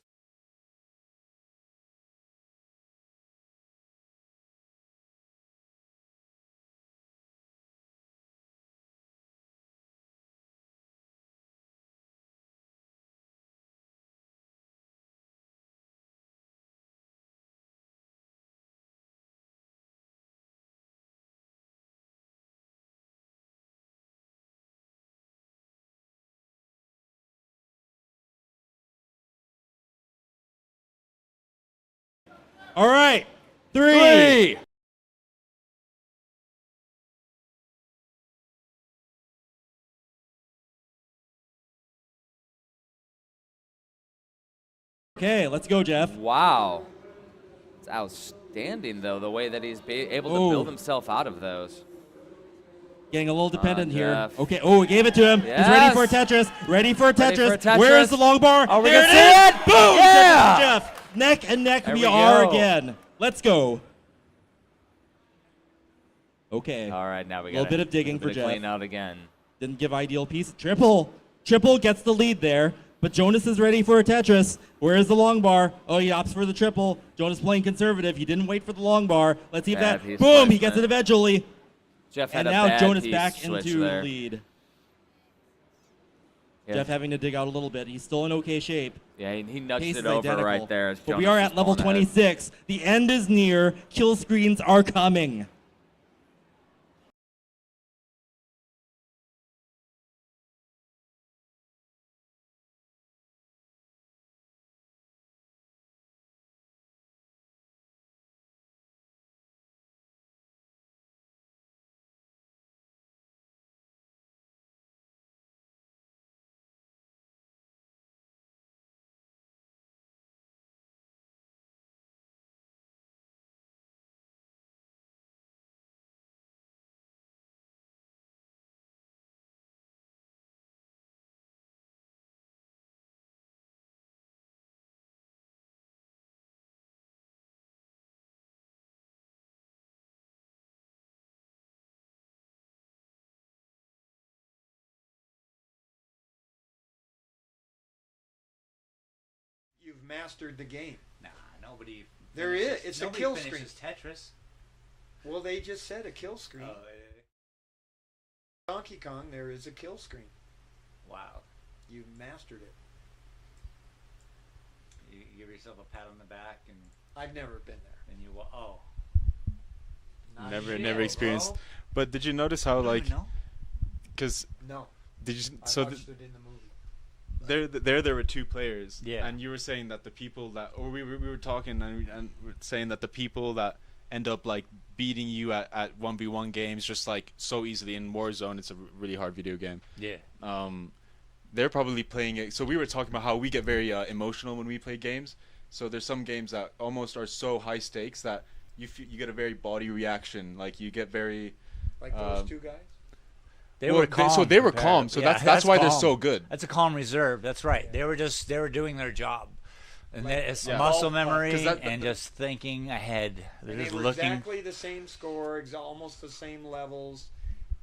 Speaker 4: All right. Three. Okay, let's go, Jeff.
Speaker 5: Wow. It's outstanding, though, the way that he's able to build himself out of those.
Speaker 4: Getting a little dependent here.
Speaker 5: Jeff.
Speaker 4: Okay. Oh, we gave it to him.
Speaker 5: Yes.
Speaker 4: He's ready for a Tetris. Ready for a Tetris. Where is the long bar?
Speaker 5: Are we
Speaker 4: there
Speaker 5: gonna
Speaker 4: it
Speaker 5: see
Speaker 4: is.
Speaker 5: it?
Speaker 4: Boom.
Speaker 5: Yeah.
Speaker 4: Tetris, Jeff. Neck and neck
Speaker 5: There
Speaker 4: we
Speaker 5: we
Speaker 4: are
Speaker 5: go.
Speaker 4: again. Let's go. Okay.
Speaker 5: All right, now we got
Speaker 4: Little bit of digging for Jeff.
Speaker 5: Clean out again.
Speaker 4: Didn't give ideal piece. Triple gets the lead there. But Jonas is ready for a Tetris. Where is the long bar? Oh, he opts for the triple. Jonas playing conservative. He didn't wait for the long bar. Let's see if
Speaker 5: Bad
Speaker 4: that.
Speaker 5: piece
Speaker 4: Boom! He
Speaker 5: placement.
Speaker 4: gets it eventually.
Speaker 5: Jeff had
Speaker 4: And
Speaker 5: a
Speaker 4: now
Speaker 5: bad
Speaker 4: Jonas
Speaker 5: piece
Speaker 4: back
Speaker 5: switch
Speaker 4: into
Speaker 5: there.
Speaker 4: the lead.
Speaker 5: Yeah.
Speaker 4: Jeff having to dig out a little bit. He's still in okay shape.
Speaker 5: Yeah, he nudged
Speaker 4: Pace
Speaker 5: it
Speaker 4: is
Speaker 5: over
Speaker 4: identical.
Speaker 5: right there. As
Speaker 4: But we
Speaker 5: Jonas
Speaker 4: are
Speaker 5: was
Speaker 4: at level
Speaker 5: pulling ahead.
Speaker 4: 26. The end is near. Kill screens are coming.
Speaker 3: You've mastered the game.
Speaker 2: Nah, nobody.
Speaker 3: There is. It's a
Speaker 2: nobody
Speaker 3: kill screen.
Speaker 2: finishes Tetris.
Speaker 3: Well, they just said a kill screen.
Speaker 2: Oh,
Speaker 3: Donkey Kong, there is a kill screen.
Speaker 2: wow.
Speaker 3: You've mastered it.
Speaker 2: You give yourself a pat on the back and
Speaker 3: I've never been there.
Speaker 2: you oh. Not
Speaker 1: Never
Speaker 2: shit,
Speaker 1: experienced.
Speaker 2: bro.
Speaker 1: But did you notice how
Speaker 2: You don't
Speaker 1: like,
Speaker 2: even know?
Speaker 1: because
Speaker 3: No,
Speaker 1: did you
Speaker 3: I
Speaker 1: so
Speaker 3: watched it in the movie.
Speaker 1: there were two players.
Speaker 2: Yeah.
Speaker 1: And you were saying that the people that, or we were talking and we were saying that the people that end up like beating you at 1v1 games just like so easily in Warzone, it's a really hard video game.
Speaker 2: Yeah.
Speaker 1: They're probably playing it. So we were talking about how we get very emotional when we play games. So there's some games that almost are so high stakes that you get a very body reaction. Like you get very.
Speaker 3: Like those two guys?
Speaker 2: They
Speaker 1: Well,
Speaker 2: were calm.
Speaker 1: so they were
Speaker 2: compared-
Speaker 1: calm. So
Speaker 2: yeah,
Speaker 1: that's why they're
Speaker 2: calm.
Speaker 1: so good.
Speaker 2: That's a calm reserve. That's right. They were doing their job. And
Speaker 3: Like-
Speaker 2: it's
Speaker 1: Yeah.
Speaker 2: muscle
Speaker 3: Ballpark.
Speaker 2: memory
Speaker 1: 'Cause that-
Speaker 2: and just thinking ahead. They're
Speaker 3: And they
Speaker 2: just
Speaker 3: were
Speaker 2: looking.
Speaker 3: exactly the same score, almost the same levels,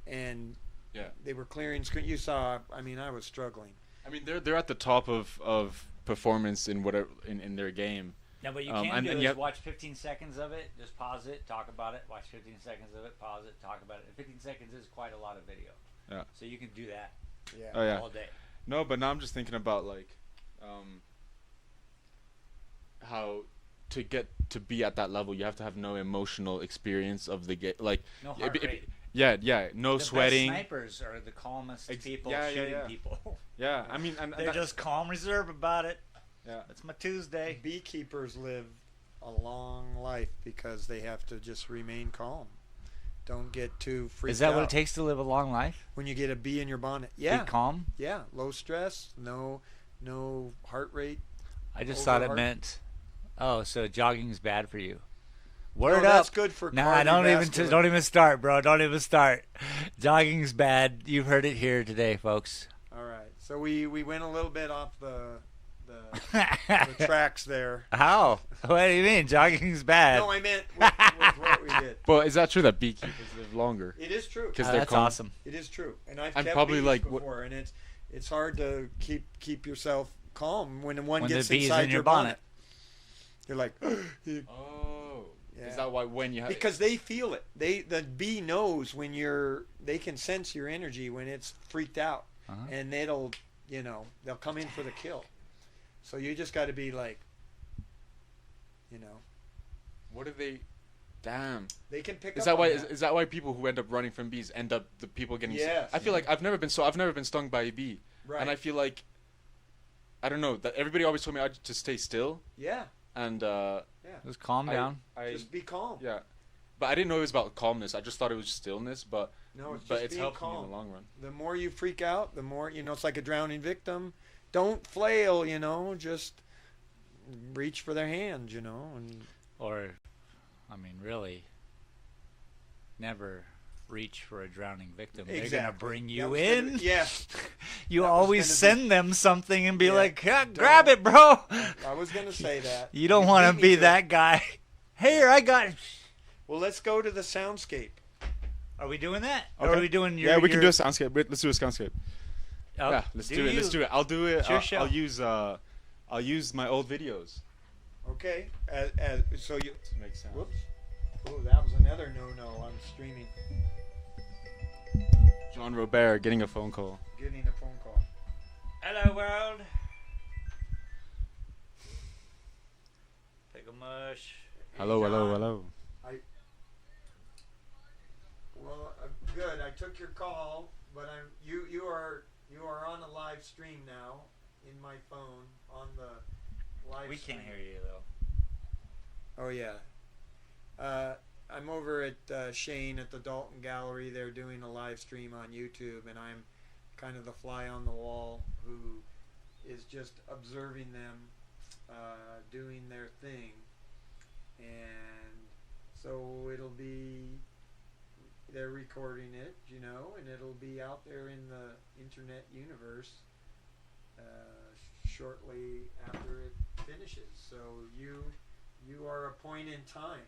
Speaker 3: and
Speaker 1: Yeah.
Speaker 3: they were clearing screen. You saw. I mean, I was struggling.
Speaker 1: I mean, they're at the top of performance in whatever in their game.
Speaker 2: No, but you
Speaker 1: and-
Speaker 2: can do
Speaker 1: and
Speaker 2: is
Speaker 1: yet-
Speaker 2: watch 15 seconds of it, just pause it, talk about it, watch 15 seconds of it, pause it, talk about it. And 15 seconds is quite a lot of video.
Speaker 1: Yeah.
Speaker 2: So you can do that
Speaker 3: Yeah.
Speaker 1: Oh yeah.
Speaker 2: all day.
Speaker 1: No, but now I'm just thinking about like, how to get to be at that level, you have to have no emotional experience of the game. Like,
Speaker 2: No heart rate.
Speaker 1: yeah, no
Speaker 2: The
Speaker 1: sweating.
Speaker 2: best snipers are the calmest people
Speaker 1: yeah,
Speaker 2: shooting
Speaker 1: yeah.
Speaker 2: people.
Speaker 1: Yeah, I mean, and
Speaker 2: They're
Speaker 1: that-
Speaker 2: just calm reserve about it.
Speaker 1: yeah.
Speaker 2: That's my Tuesday.
Speaker 3: Beekeepers live a long life because they have to just remain calm. Don't get too freaked
Speaker 2: Is that
Speaker 3: out.
Speaker 2: what it takes to live a long life?
Speaker 3: When you get a bee in your bonnet? Yeah.
Speaker 2: Be calm?
Speaker 3: Yeah. Low stress. No heart rate.
Speaker 2: I just thought it
Speaker 3: Overheart?
Speaker 2: meant, oh, so jogging's bad for you.
Speaker 3: No,
Speaker 2: Word up.
Speaker 3: that's good for
Speaker 2: Nah, don't even start, bro. Don't even start. Jogging's bad. You've heard it here today, folks.
Speaker 3: All right. So we went a little bit off the the tracks there.
Speaker 2: How? What do you mean? Jogging's bad.
Speaker 3: No, I meant with what we did.
Speaker 1: But is that true that beekeepers live longer?
Speaker 3: It is true.
Speaker 1: Because
Speaker 2: Oh, that's awesome.
Speaker 3: It is true, and I've
Speaker 1: I'm
Speaker 3: kept
Speaker 1: probably
Speaker 3: bees
Speaker 1: like,
Speaker 3: before, and it's hard to keep yourself calm when one
Speaker 2: When
Speaker 3: gets
Speaker 2: the bee's
Speaker 3: inside
Speaker 2: in your
Speaker 3: bonnet. You're like,
Speaker 1: Oh.
Speaker 3: Yeah.
Speaker 1: Is that why when you have...
Speaker 3: because they feel it. The bee knows when they can sense your energy when it's freaked out, and they'll come in for the kill. So you just got to be like,
Speaker 1: What do they... Damn.
Speaker 3: they can pick
Speaker 1: Is
Speaker 3: up
Speaker 1: that why?
Speaker 3: on that.
Speaker 1: Is that why people who end up running from bees end up the people getting?
Speaker 3: Yes.
Speaker 1: I feel like I've never been stung by a bee,
Speaker 3: Right.
Speaker 1: and I feel like I don't know that everybody always told me to stay still,
Speaker 3: Yeah.
Speaker 1: and
Speaker 2: Just calm down.
Speaker 1: I
Speaker 3: Just be calm.
Speaker 1: yeah, but I didn't know it was about calmness. I just thought it was stillness, but
Speaker 3: No, it's
Speaker 1: but
Speaker 3: just
Speaker 1: it's
Speaker 3: being
Speaker 1: helped me in
Speaker 3: calm.
Speaker 1: the long run.
Speaker 3: The more you freak out, the more it's like a drowning victim. Don't flail, just reach for their hand, and
Speaker 2: Or, I mean, really, never reach for a drowning victim. They're going to bring
Speaker 3: That
Speaker 2: you
Speaker 3: was
Speaker 2: in.
Speaker 3: gonna- yeah,
Speaker 2: You
Speaker 3: that was
Speaker 2: always
Speaker 3: gonna be-
Speaker 2: send them something and be
Speaker 3: Yeah,
Speaker 2: like, "Yeah, grab it, bro.
Speaker 3: I was gonna say that.
Speaker 2: You don't
Speaker 3: You
Speaker 2: want
Speaker 3: beat
Speaker 2: to
Speaker 3: me
Speaker 2: be
Speaker 3: to
Speaker 2: that
Speaker 3: it.
Speaker 2: guy. Here, I got it.
Speaker 3: Well, let's go to the soundscape.
Speaker 2: Are we doing that? Or
Speaker 1: Okay.
Speaker 2: are we doing your...
Speaker 1: Yeah, we can
Speaker 2: your-
Speaker 1: do a soundscape. Wait, let's do a soundscape.
Speaker 2: Oh,
Speaker 1: Yeah, let's do it.
Speaker 2: you.
Speaker 1: Let's do it. I'll do it.
Speaker 2: It's your show.
Speaker 1: I'll use my old videos
Speaker 3: Okay. So you.
Speaker 1: to make sound.
Speaker 3: Whoops. Oh, that was another no-no on streaming.
Speaker 1: John Robert getting a phone call.
Speaker 3: Getting a phone call.
Speaker 2: Hello, world. Take a mush.
Speaker 1: Hello, hello,
Speaker 3: John.
Speaker 1: hello.
Speaker 3: Well, good. I took your call, but you are on a live stream now in my phone on the live.
Speaker 2: We
Speaker 3: stream.
Speaker 2: can't hear you, though.
Speaker 3: Oh yeah. I'm over at Shane at the Dalton Gallery. They're doing a live stream on YouTube, and I'm kind of the fly on the wall who is just observing them doing their thing. And so they're recording it, and it'll be out there in the internet universe shortly after it finishes. So you are a point in time.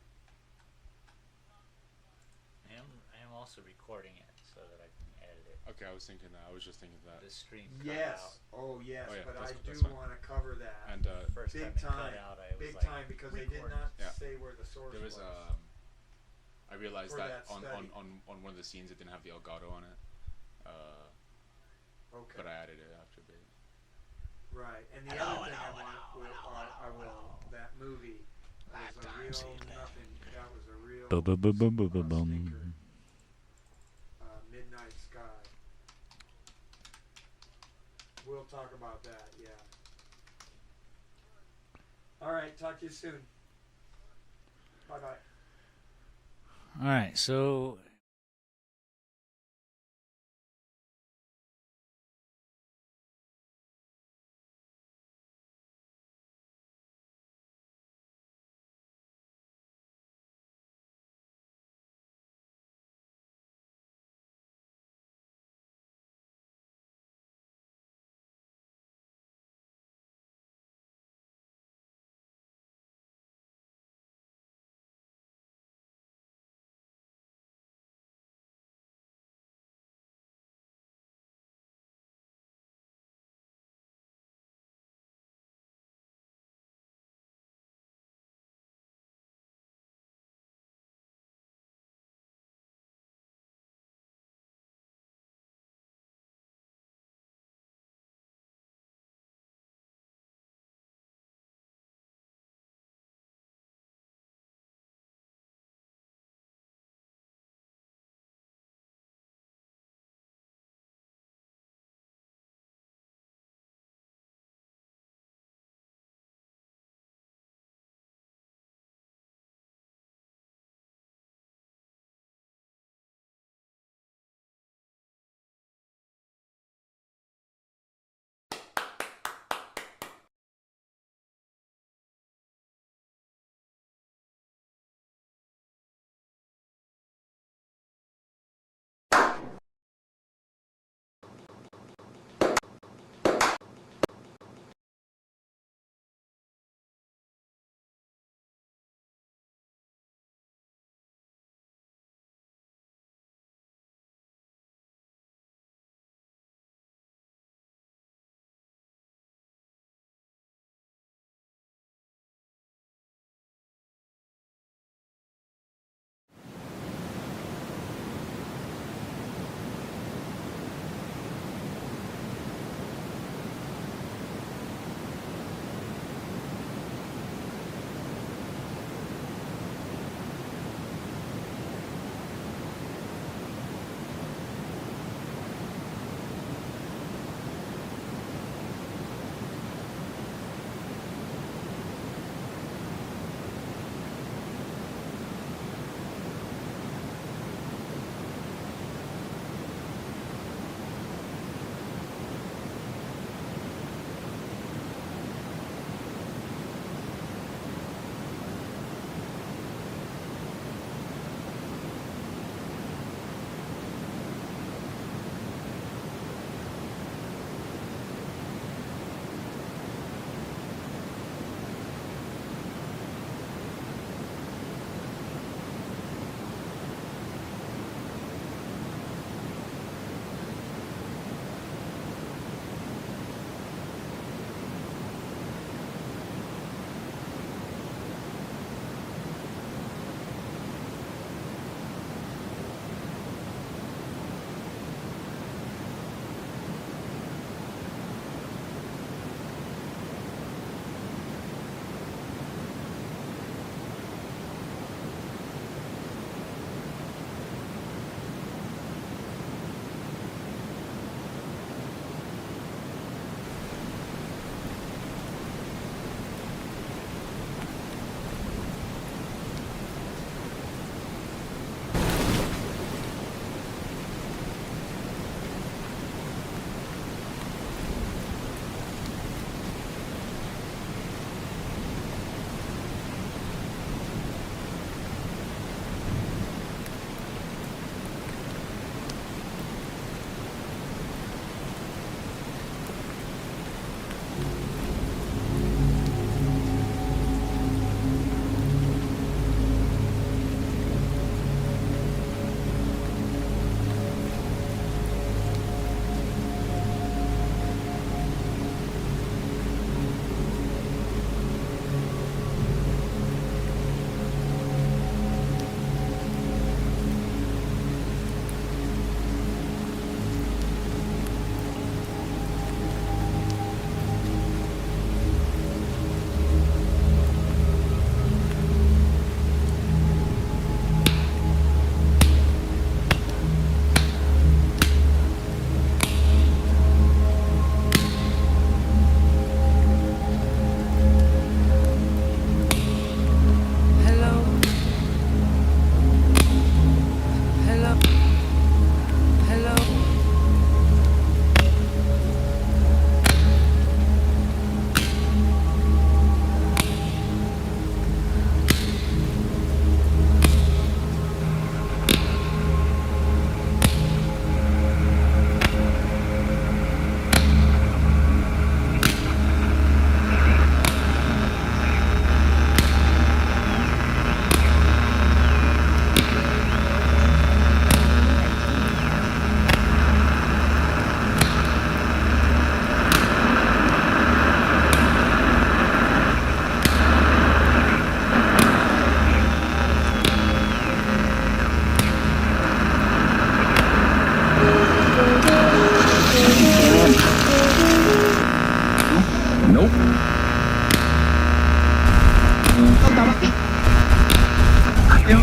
Speaker 2: I am also recording it so that I can edit it.
Speaker 1: Okay, I was thinking that. I was just thinking that.
Speaker 2: The stream cut
Speaker 3: Yes.
Speaker 2: out.
Speaker 3: Oh yes.
Speaker 1: Oh, yeah,
Speaker 3: But
Speaker 1: that's-
Speaker 3: I do
Speaker 1: that's fine.
Speaker 3: want to cover that.
Speaker 1: And
Speaker 2: First
Speaker 3: Big
Speaker 2: time
Speaker 3: time.
Speaker 2: it cut out, I was
Speaker 3: Big
Speaker 2: like,
Speaker 3: time because they did
Speaker 2: recording.
Speaker 3: not
Speaker 1: Yeah.
Speaker 3: say where the source
Speaker 1: there was
Speaker 3: was.
Speaker 1: I realized
Speaker 3: For
Speaker 1: that
Speaker 3: that
Speaker 1: on
Speaker 3: study.
Speaker 1: one of the scenes it didn't have the Elgato on it.
Speaker 3: Okay.
Speaker 1: But I added it after a bit.
Speaker 3: Right. And the
Speaker 2: Hello,
Speaker 3: other thing
Speaker 2: hello,
Speaker 3: I will that movie was a real nothing. That was a real stinker. Midnight Sky. We'll talk about that. Yeah. All right. Talk to you soon. Bye bye.
Speaker 2: All right, so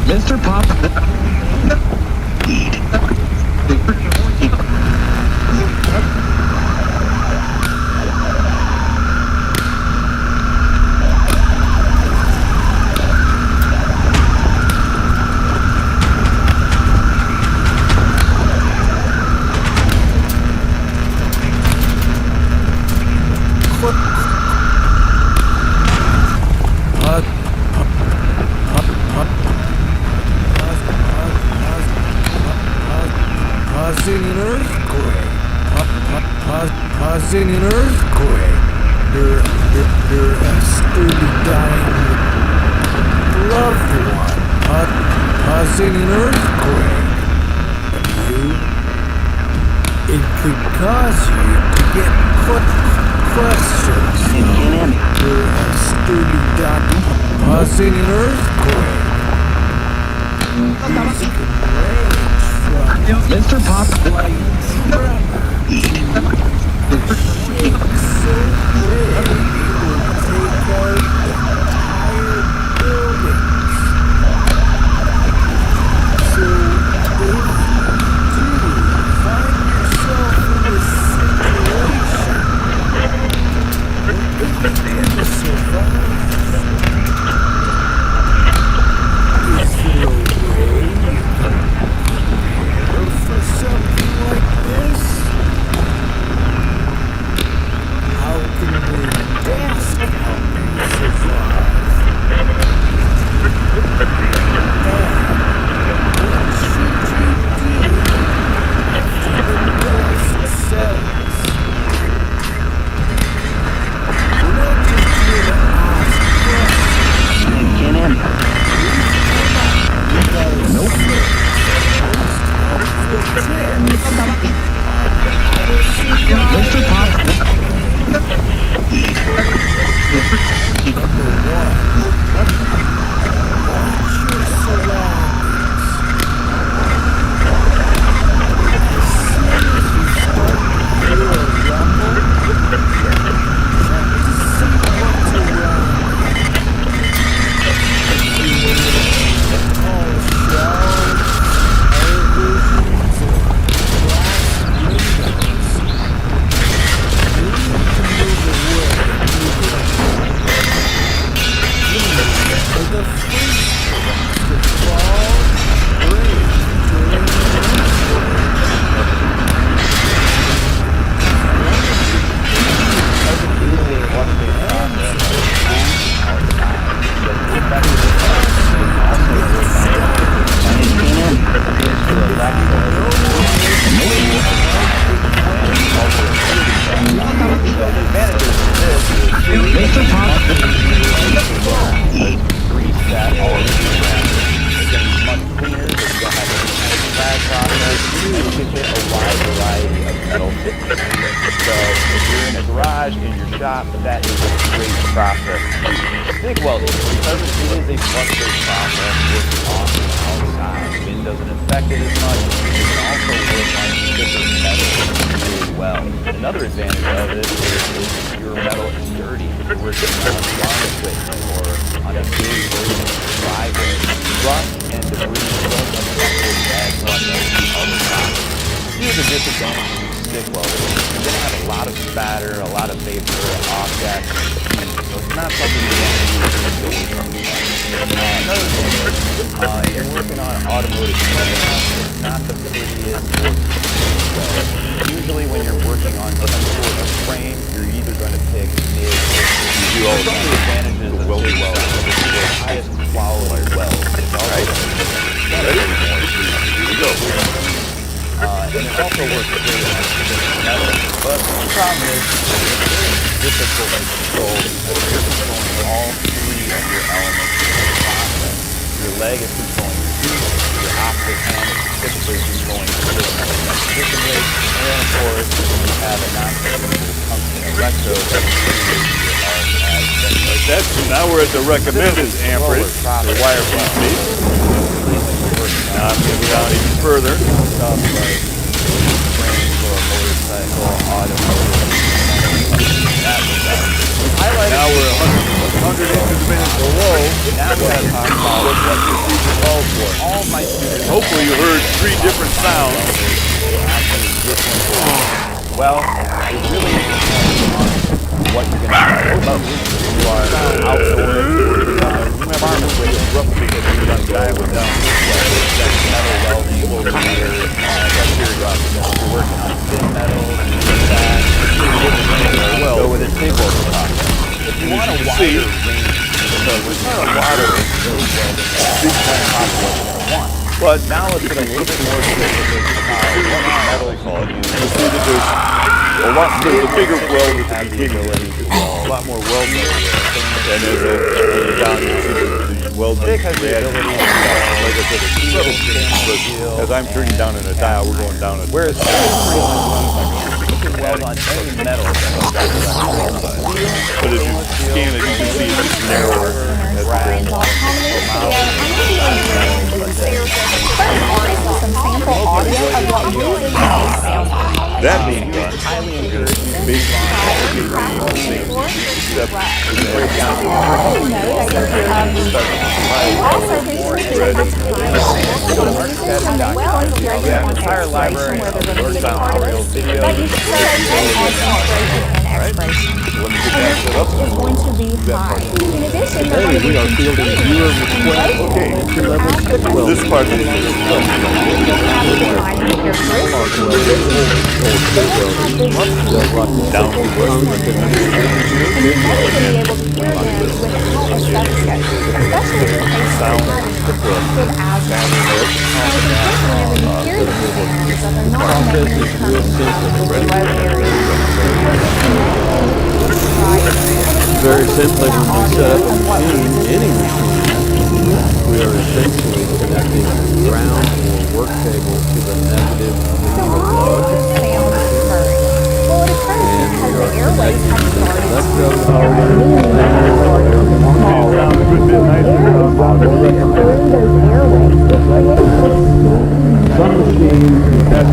Speaker 6: Mr. Pop. Causing an earthquake. Causing an earthquake. You're sturdy dying loved one. Causing an earthquake. It could cause you to get questions. You're sturdy dying causing an earthquake. Mr. Pop.
Speaker 7: Now we're at the recommended amperage for wire PC. Now I'm going to go down even further. 100 inches a minute below. Now we got to talk about what procedure calls for. All my students. Hopefully you heard 3 different sounds. Well, it really depends on what you're going to do. If you are outdoors, farm equipment, roughly if you're going to dive it down this way, that's metal welding, over here, that's here, you're working on thin metal, that, well, so with a table top. If you want a wider range, so it's not a wider range, big time top what you're going to want. But now let's get a little bit more specific about what metal called. You see that there's a bigger weld at the beginning, a lot more weld metal, and as it down, you see the weld metal. Like I said, it's subtle change, but as I'm turning down in a dial, we're going down. Whereas you can weld on any metal. But as you scan it, you can see it's narrower. That being done, highly encouraged, basically except break down the entire library of sound audio video. Let me get that set up.
Speaker 8: Is going to be high. In addition,
Speaker 7: Hey, we are fielding viewer requests. Okay, this part is down to
Speaker 6: Very simply, when we set up a machine, any machine, we are essentially connecting the ground or work table to the negative plug. And we are connecting the some machines that's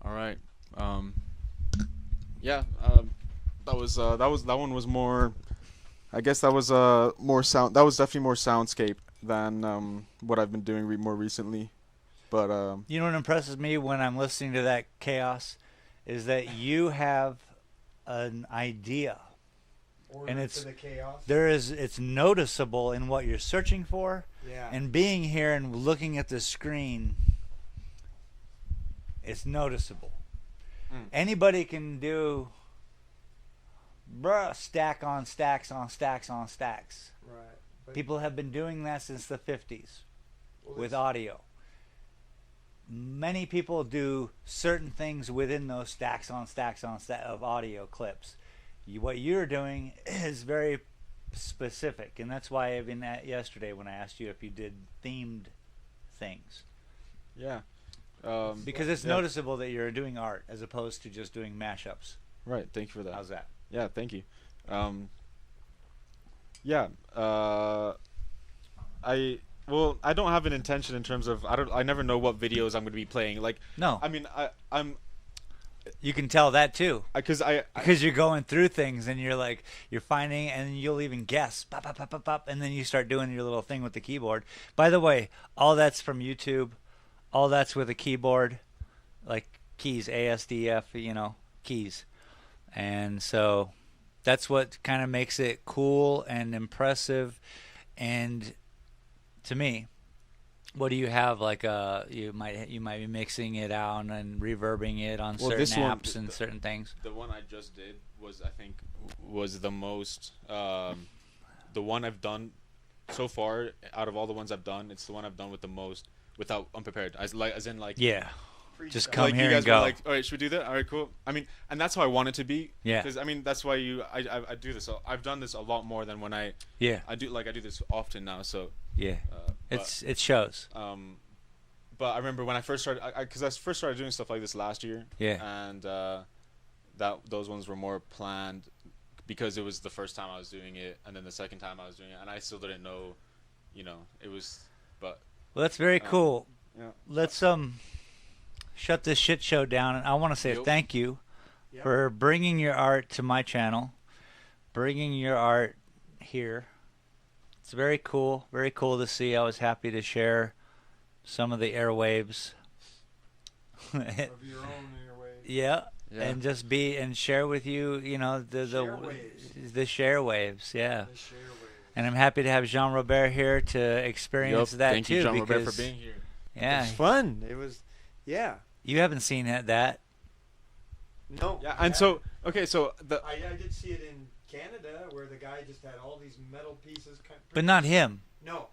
Speaker 1: All right. Yeah. That one was more. I guess that was more sound. That was definitely more soundscape than what I've been doing more recently. But
Speaker 2: You know what impresses me when I'm listening to that chaos is that you have an idea.
Speaker 3: Order
Speaker 2: And it's
Speaker 3: to the chaos.
Speaker 2: it's noticeable in what you're searching for.
Speaker 3: Yeah.
Speaker 2: And being here and looking at the screen, it's noticeable. Anybody can do stack on stacks on stacks on stacks.
Speaker 3: Right. But,
Speaker 2: People have been doing that since the 50s
Speaker 3: well,
Speaker 2: with
Speaker 3: it's-
Speaker 2: audio. Many people do certain things within those stacks on stacks on of audio clips. What you're doing is very specific, and that's why even yesterday when I asked you if you did themed things,
Speaker 1: yeah.
Speaker 2: because it's
Speaker 1: yeah.
Speaker 2: noticeable that you're doing art as opposed to just doing mashups.
Speaker 1: Right. Thank you for that.
Speaker 2: How's that?
Speaker 1: Yeah. Thank you. Yeah. I don't have an intention in terms of I never know what videos I'm going to be playing. Like,
Speaker 2: No.
Speaker 1: I mean, I'm
Speaker 2: You can tell that too.
Speaker 1: because
Speaker 2: You're going through things and you're finding, and you'll even guess, pop, pop, pop, pop, pop, and then you start doing your little thing with the keyboard. By the way, all that's from YouTube. All that's with a keyboard, like keys, ASDF, keys. And so that's what kind of makes it cool and impressive. And to me, what do you have? Like you might be mixing it out and reverbing it on certain
Speaker 1: this one,
Speaker 2: apps and certain things.
Speaker 1: the one I just did was the most the one I've done so far out of all the ones I've done. It's the one I've done with the most without unprepared.
Speaker 2: Yeah, just
Speaker 3: freestyle.
Speaker 2: come
Speaker 1: like
Speaker 2: here
Speaker 1: you guys
Speaker 2: and go.
Speaker 1: were like, all right, should we do that? All right, cool. I mean, and that's how I want it to be.
Speaker 2: Yeah.
Speaker 1: Because I mean, that's why I do this. So I've done this a lot more than when I
Speaker 2: Yeah,
Speaker 1: do this often now. So
Speaker 2: yeah. It shows.
Speaker 1: but I remember when I first started, because I first started doing stuff like this last year.
Speaker 2: Yeah.
Speaker 1: And those ones were more planned because it was the first time I was doing it, and then the second time I was doing it, and I still didn't know, it was, but.
Speaker 2: Well, that's very cool.
Speaker 1: Yeah.
Speaker 2: Let's shut this shit show down, and I want to say
Speaker 1: Yep.
Speaker 2: thank you
Speaker 3: Yep.
Speaker 2: for bringing your art to my channel, bringing your art here. It's very cool to see. I was happy to share some of the airwaves.
Speaker 3: Of your own airwaves.
Speaker 2: Yeah.
Speaker 1: Yeah.
Speaker 2: And just share with you, the share waves, yeah.
Speaker 3: The share waves.
Speaker 2: And I'm happy to have Jean Robert here to experience that
Speaker 1: Thank
Speaker 2: too.
Speaker 1: you, John Robert,
Speaker 2: because,
Speaker 1: for being here.
Speaker 2: yeah,
Speaker 3: It was fun. It was, yeah.
Speaker 2: you haven't seen that.
Speaker 3: No.
Speaker 1: Yeah, and so okay, so
Speaker 3: I did see it in Canada where the guy just had all these metal pieces.
Speaker 2: But not him.
Speaker 3: No,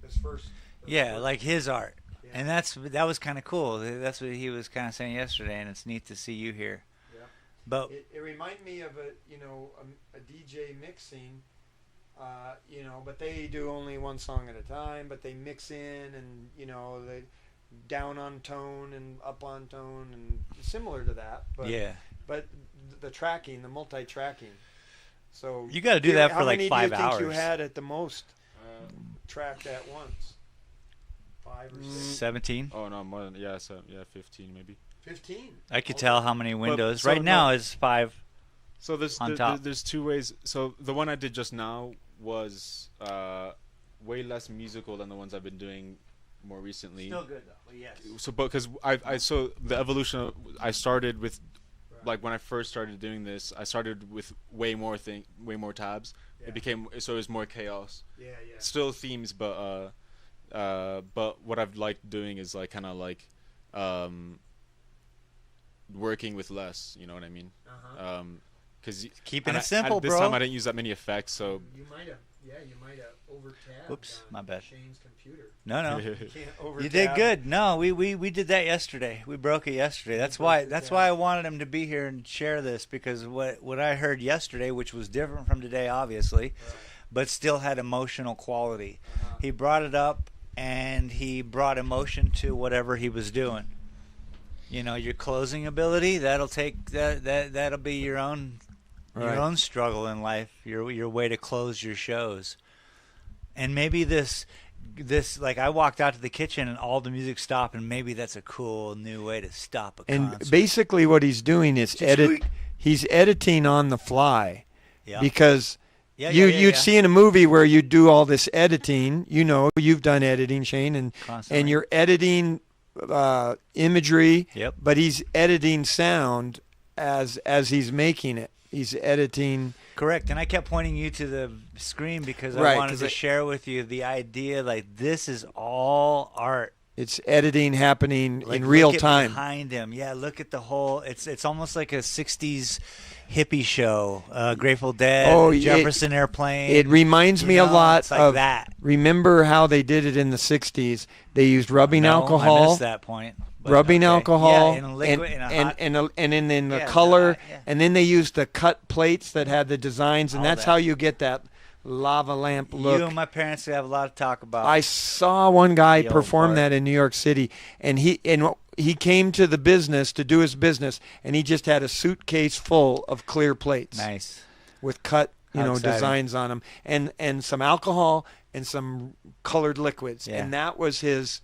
Speaker 3: his first.
Speaker 2: Yeah, like his art.
Speaker 3: Yeah.
Speaker 2: And that was kind of cool. That's what he was kind of saying yesterday, and it's neat to see you here.
Speaker 3: Yeah.
Speaker 2: But
Speaker 3: It reminded me of a DJ mixing, but they do only one song at a time, but they mix in and they down on tone and up on tone and similar to that. But
Speaker 2: yeah,
Speaker 3: but the tracking, the multi-tracking. So
Speaker 2: you got to do that for
Speaker 3: how
Speaker 2: like
Speaker 3: many
Speaker 2: 5
Speaker 3: do you think
Speaker 2: hours.
Speaker 3: you had at the most tracked at once? 5 or 6?
Speaker 2: 17.
Speaker 1: oh no, more than 15 maybe.
Speaker 3: 15.
Speaker 2: I could tell how many windows.
Speaker 1: so
Speaker 2: Right now
Speaker 1: no-
Speaker 2: is 5.
Speaker 1: So
Speaker 2: On top.
Speaker 1: there's two ways. So the one I did just now was way less musical than the ones I've been doing more recently.
Speaker 2: Still good though. But yes.
Speaker 1: So, because I so the evolution of, I started with, like when I first started doing this, I started with way more tabs.
Speaker 3: Yeah.
Speaker 1: It became it was more chaos.
Speaker 3: Yeah.
Speaker 1: Still themes, but what I've liked doing is like kind of like working with less. You know what I mean?
Speaker 3: Uh-huh.
Speaker 1: Because
Speaker 2: Keeping it simple,
Speaker 1: this
Speaker 2: bro.
Speaker 1: time I didn't use that many effects, so
Speaker 3: You might have over-tabbed.
Speaker 2: Whoops,
Speaker 3: on
Speaker 2: my bad.
Speaker 3: Shane's computer.
Speaker 2: No.
Speaker 3: You can't over.
Speaker 2: You did good. No, we did that yesterday. We broke it yesterday. That's why I wanted him to be here and share this, because what I heard yesterday, which was different from today obviously,
Speaker 3: Right.
Speaker 2: but still had emotional quality.
Speaker 3: Uh-huh.
Speaker 2: He brought it up and he brought emotion to whatever he was doing. Your closing ability, that'll be your own
Speaker 1: Right.
Speaker 2: your own struggle in life, your way to close your shows. And maybe this this, like, I walked out to the kitchen and all the music stopped, and maybe that's a cool new way to stop a
Speaker 3: And
Speaker 2: concert.
Speaker 3: basically what he's doing is he's editing on the fly.
Speaker 2: Yeah.
Speaker 3: Because you'd see in a movie where you do all this editing, you've done editing, Shane, and
Speaker 2: Constantly.
Speaker 3: you're editing imagery,
Speaker 2: Yep.
Speaker 3: but he's editing sound as he's making it. He's editing.
Speaker 2: Correct. And I kept pointing you to the screen because
Speaker 3: Right,
Speaker 2: I wanted
Speaker 3: 'cause
Speaker 2: to share with you the idea, like, this is all art.
Speaker 3: It's editing happening
Speaker 2: Like,
Speaker 3: in real
Speaker 2: look at
Speaker 3: time.
Speaker 2: behind him. Yeah, look at the whole. It's almost like a '60s hippie show. Grateful Dead, Jefferson Airplane.
Speaker 3: It reminds me a lot
Speaker 2: it's like
Speaker 3: of
Speaker 2: that.
Speaker 3: Remember how they did it in the '60s? They used rubbing
Speaker 2: No,
Speaker 3: alcohol.
Speaker 2: I missed that point. But
Speaker 3: Rubbing
Speaker 2: okay.
Speaker 3: alcohol,
Speaker 2: Yeah, in a liquid, in a hot,
Speaker 3: and then the
Speaker 2: Yeah,
Speaker 3: color,
Speaker 2: yeah.
Speaker 3: and then they used the cut plates that had the designs, and
Speaker 2: All
Speaker 3: that's
Speaker 2: that.
Speaker 3: how you get that lava lamp look.
Speaker 2: You and my parents have a lot to talk about.
Speaker 3: I saw one guy
Speaker 2: The old
Speaker 3: perform
Speaker 2: part.
Speaker 3: that in New York City, and he came to the business to do his business, and he just had a suitcase full of clear plates
Speaker 2: Nice.
Speaker 3: with cut
Speaker 2: How exciting.
Speaker 3: designs on them, and some alcohol and some colored liquids,
Speaker 2: Yeah.
Speaker 3: and that was his.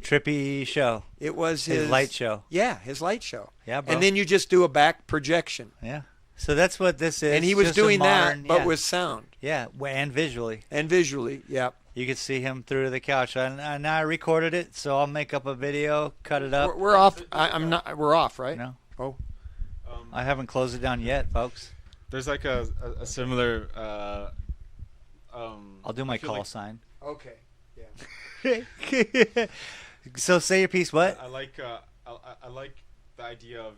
Speaker 2: Trippy show.
Speaker 3: It was
Speaker 2: His light show.
Speaker 3: Yeah, his light show.
Speaker 2: Yeah, bro.
Speaker 3: And then you just do a back projection.
Speaker 2: Yeah. So that's what this is.
Speaker 3: And he was
Speaker 2: just a
Speaker 3: doing
Speaker 2: modern-
Speaker 3: that, but
Speaker 2: yeah.
Speaker 3: with sound
Speaker 2: Yeah, and visually.
Speaker 3: and visually. Yeah.
Speaker 2: You could see him through the couch. And I recorded it, so I'll make up a video, cut it up.
Speaker 3: We're off. I'm not. We're off, right?
Speaker 2: No,
Speaker 3: Oh.
Speaker 2: I haven't closed it down yet, folks.
Speaker 1: There's like a similar.
Speaker 2: I'll do my
Speaker 1: I feel
Speaker 2: call
Speaker 1: like-
Speaker 2: sign.
Speaker 3: Okay. Yeah.
Speaker 2: So say your piece. What?
Speaker 1: I like I like the idea of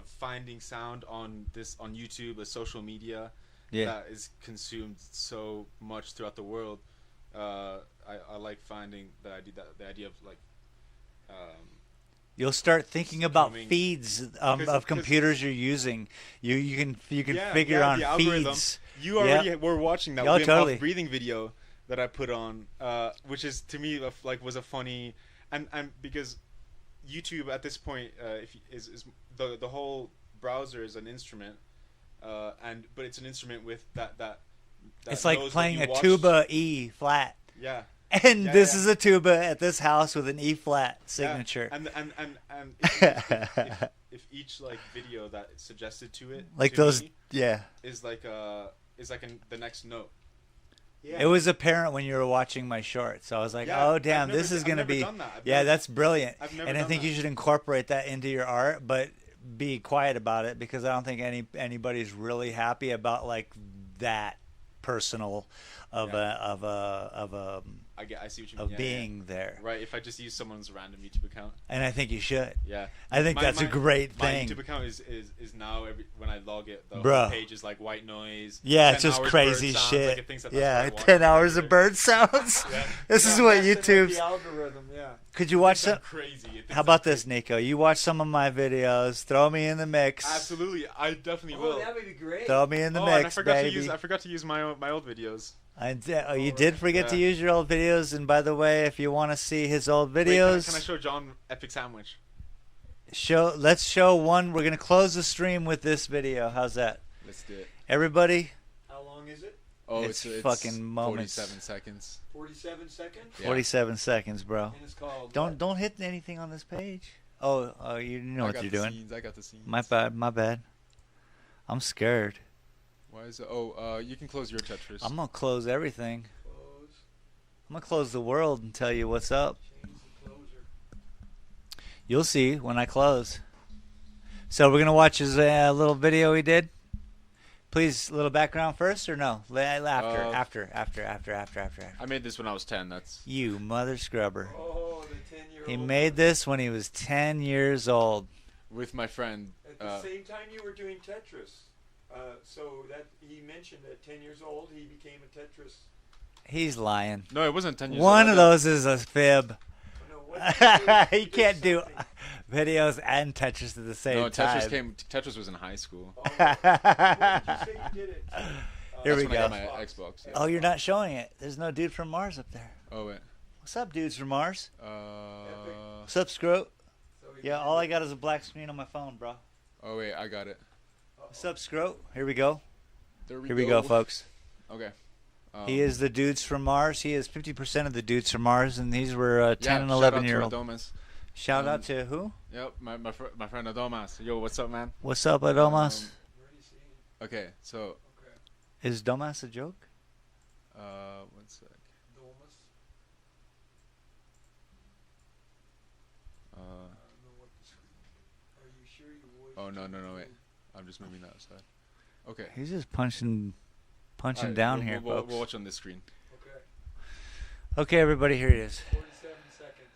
Speaker 1: finding sound on YouTube, a social media that is consumed so much throughout the world. I like finding the idea of like.
Speaker 2: You'll start thinking about
Speaker 1: Streaming.
Speaker 2: feeds
Speaker 1: Because-
Speaker 2: of computers you're using. You can
Speaker 1: Yeah,
Speaker 2: figure
Speaker 1: yeah,
Speaker 2: on
Speaker 1: the algorithm.
Speaker 2: feeds.
Speaker 1: You already were watching that
Speaker 2: Oh,
Speaker 1: Wim
Speaker 2: totally.
Speaker 1: Hof breathing video that I put on, which is to me was a funny, and because YouTube at this point is the whole browser is an instrument, but it's an instrument with that
Speaker 2: It's like
Speaker 1: knows what
Speaker 2: playing
Speaker 1: you
Speaker 2: a
Speaker 1: watched.
Speaker 2: tuba E flat.
Speaker 1: Yeah.
Speaker 2: And
Speaker 1: Yeah,
Speaker 2: this
Speaker 1: yeah.
Speaker 2: is a tuba at this house with an E flat signature.
Speaker 1: Yeah. And if each like video that is suggested to it
Speaker 2: Like
Speaker 1: to
Speaker 2: those,
Speaker 1: me
Speaker 2: yeah.
Speaker 1: is like the next note.
Speaker 2: It was apparent when you were watching my shorts. I was like,
Speaker 1: Yeah,
Speaker 2: oh
Speaker 1: I've
Speaker 2: damn,
Speaker 1: never
Speaker 2: this is
Speaker 1: I've
Speaker 2: gonna
Speaker 1: never
Speaker 2: be
Speaker 1: done that. I've
Speaker 2: yeah,
Speaker 1: never-
Speaker 2: that's brilliant.
Speaker 1: I've never
Speaker 2: And I
Speaker 1: done
Speaker 2: think
Speaker 1: that.
Speaker 2: you should incorporate that into your art, but be quiet about it because I don't think anybody's really happy about like that personal of a
Speaker 1: I see what you mean. Yeah,
Speaker 2: being there.
Speaker 1: Right. If I just use someone's random YouTube account.
Speaker 2: And I think you should.
Speaker 1: Yeah.
Speaker 2: I think that's a great
Speaker 1: My
Speaker 2: thing.
Speaker 1: YouTube account is now when I log it, the
Speaker 2: Bruh.
Speaker 1: whole page is like white noise.
Speaker 2: Yeah,
Speaker 1: 10
Speaker 2: it's just
Speaker 1: hours
Speaker 2: crazy
Speaker 1: bird sounds,
Speaker 2: shit.
Speaker 1: Like it thinks that that's
Speaker 2: Yeah,
Speaker 1: what I want.
Speaker 2: 10 hours of bird sounds.
Speaker 1: Yeah.
Speaker 2: This is what YouTube's.
Speaker 3: The algorithm. Yeah.
Speaker 2: Could you watch some?
Speaker 1: That's crazy. It thinks
Speaker 2: How about
Speaker 1: that's
Speaker 2: this, Nico? You watch some of my videos. Throw me in the mix.
Speaker 1: Absolutely, I definitely
Speaker 3: Oh,
Speaker 1: will.
Speaker 3: that would be great.
Speaker 2: Throw me in the
Speaker 1: and I
Speaker 2: mix,
Speaker 1: forgot
Speaker 2: baby.
Speaker 1: I forgot to use my old videos.
Speaker 2: Oh, you did forget to
Speaker 1: Yeah.
Speaker 2: use your old videos. And by the way, if you want to see his old
Speaker 1: Wait,
Speaker 2: videos,
Speaker 1: can I show John Epic Sandwich?
Speaker 2: let's show one. We're gonna close the stream with this video. How's that,
Speaker 1: Let's do it.
Speaker 2: everybody?
Speaker 3: How long is it?
Speaker 1: Oh,
Speaker 2: It's fucking moments.
Speaker 1: 47 seconds.
Speaker 3: 47 seconds.
Speaker 1: Yeah.
Speaker 2: 47 seconds, bro.
Speaker 3: And it's called.
Speaker 2: Don't hit anything on this page. Oh, you know what you're doing.
Speaker 1: I got the scenes.
Speaker 2: My bad. I'm scared.
Speaker 1: Why is it? Oh, you can close your Tetris.
Speaker 2: I'm gonna close everything.
Speaker 3: Close.
Speaker 2: I'm gonna close the world and tell you what's up.
Speaker 3: Change the closer.
Speaker 2: You'll see when I close. So we're gonna watch his little video he did. Please, little background first or no? After.
Speaker 1: I made this when I was 10. That's
Speaker 2: You mother scrubber.
Speaker 3: Oh, the 10-year-old.
Speaker 2: He made this when he was 10 years old.
Speaker 1: with my friend.
Speaker 3: At the same time you were doing Tetris. So that he mentioned at 10 years old he became a Tetris.
Speaker 2: He's lying.
Speaker 1: No, it wasn't 10 years
Speaker 2: One
Speaker 1: old.
Speaker 2: of those is a fib.
Speaker 3: No, what did you do?
Speaker 2: He
Speaker 3: You did
Speaker 2: can't do
Speaker 3: something.
Speaker 2: videos and Tetris at the same
Speaker 1: No,
Speaker 2: time.
Speaker 1: Tetris was in high school.
Speaker 3: Oh, what did you say you did it?
Speaker 2: Here we
Speaker 1: That's when I
Speaker 2: go.
Speaker 1: got my Xbox. Yeah.
Speaker 2: Oh, you're not showing it. There's no dude from Mars up there.
Speaker 1: Oh wait.
Speaker 2: What's up, dudes from Mars?
Speaker 1: Uh.
Speaker 2: What's up, Scroat?
Speaker 3: So he
Speaker 2: Yeah,
Speaker 3: did
Speaker 2: all
Speaker 3: it.
Speaker 2: I got is a black screen on my phone, bro.
Speaker 1: Oh wait, I got it.
Speaker 2: What's up, Scroat? Here we go.
Speaker 1: There we
Speaker 2: Here we go, folks.
Speaker 1: Okay.
Speaker 2: He is the dudes from Mars. He is 50% of the dudes from Mars, and these were 10 and
Speaker 1: shout
Speaker 2: 11
Speaker 1: out
Speaker 2: year
Speaker 1: to
Speaker 2: old.
Speaker 1: Adomas.
Speaker 2: Shout out to who?
Speaker 1: Yep, my friend Adomas. Yo, what's up, man?
Speaker 2: What's up, Adomas?
Speaker 1: Okay, so
Speaker 2: Is Domas a joke?
Speaker 1: one sec. Oh no, wait. I'm just moving that aside. Okay.
Speaker 2: He's just punching
Speaker 1: Alright,
Speaker 2: down
Speaker 1: we'll,
Speaker 2: here,
Speaker 1: we'll,
Speaker 2: folks.
Speaker 1: we'll watch on this screen.
Speaker 2: Okay, everybody, here it is.
Speaker 3: 47 seconds.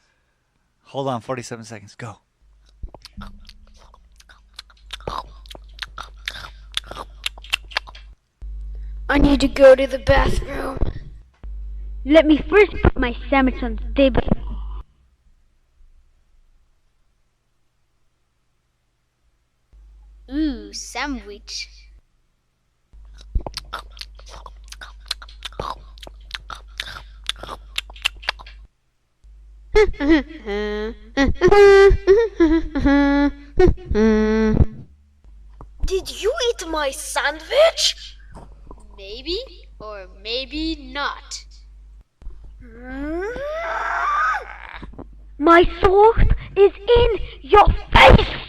Speaker 2: Hold on, 47 seconds. Go.
Speaker 9: I need to go to the bathroom. Let me first put my sandwich on the table. Ooh, sandwich.
Speaker 10: Did you eat my sandwich?
Speaker 9: Maybe or maybe not. My sauce is in your face!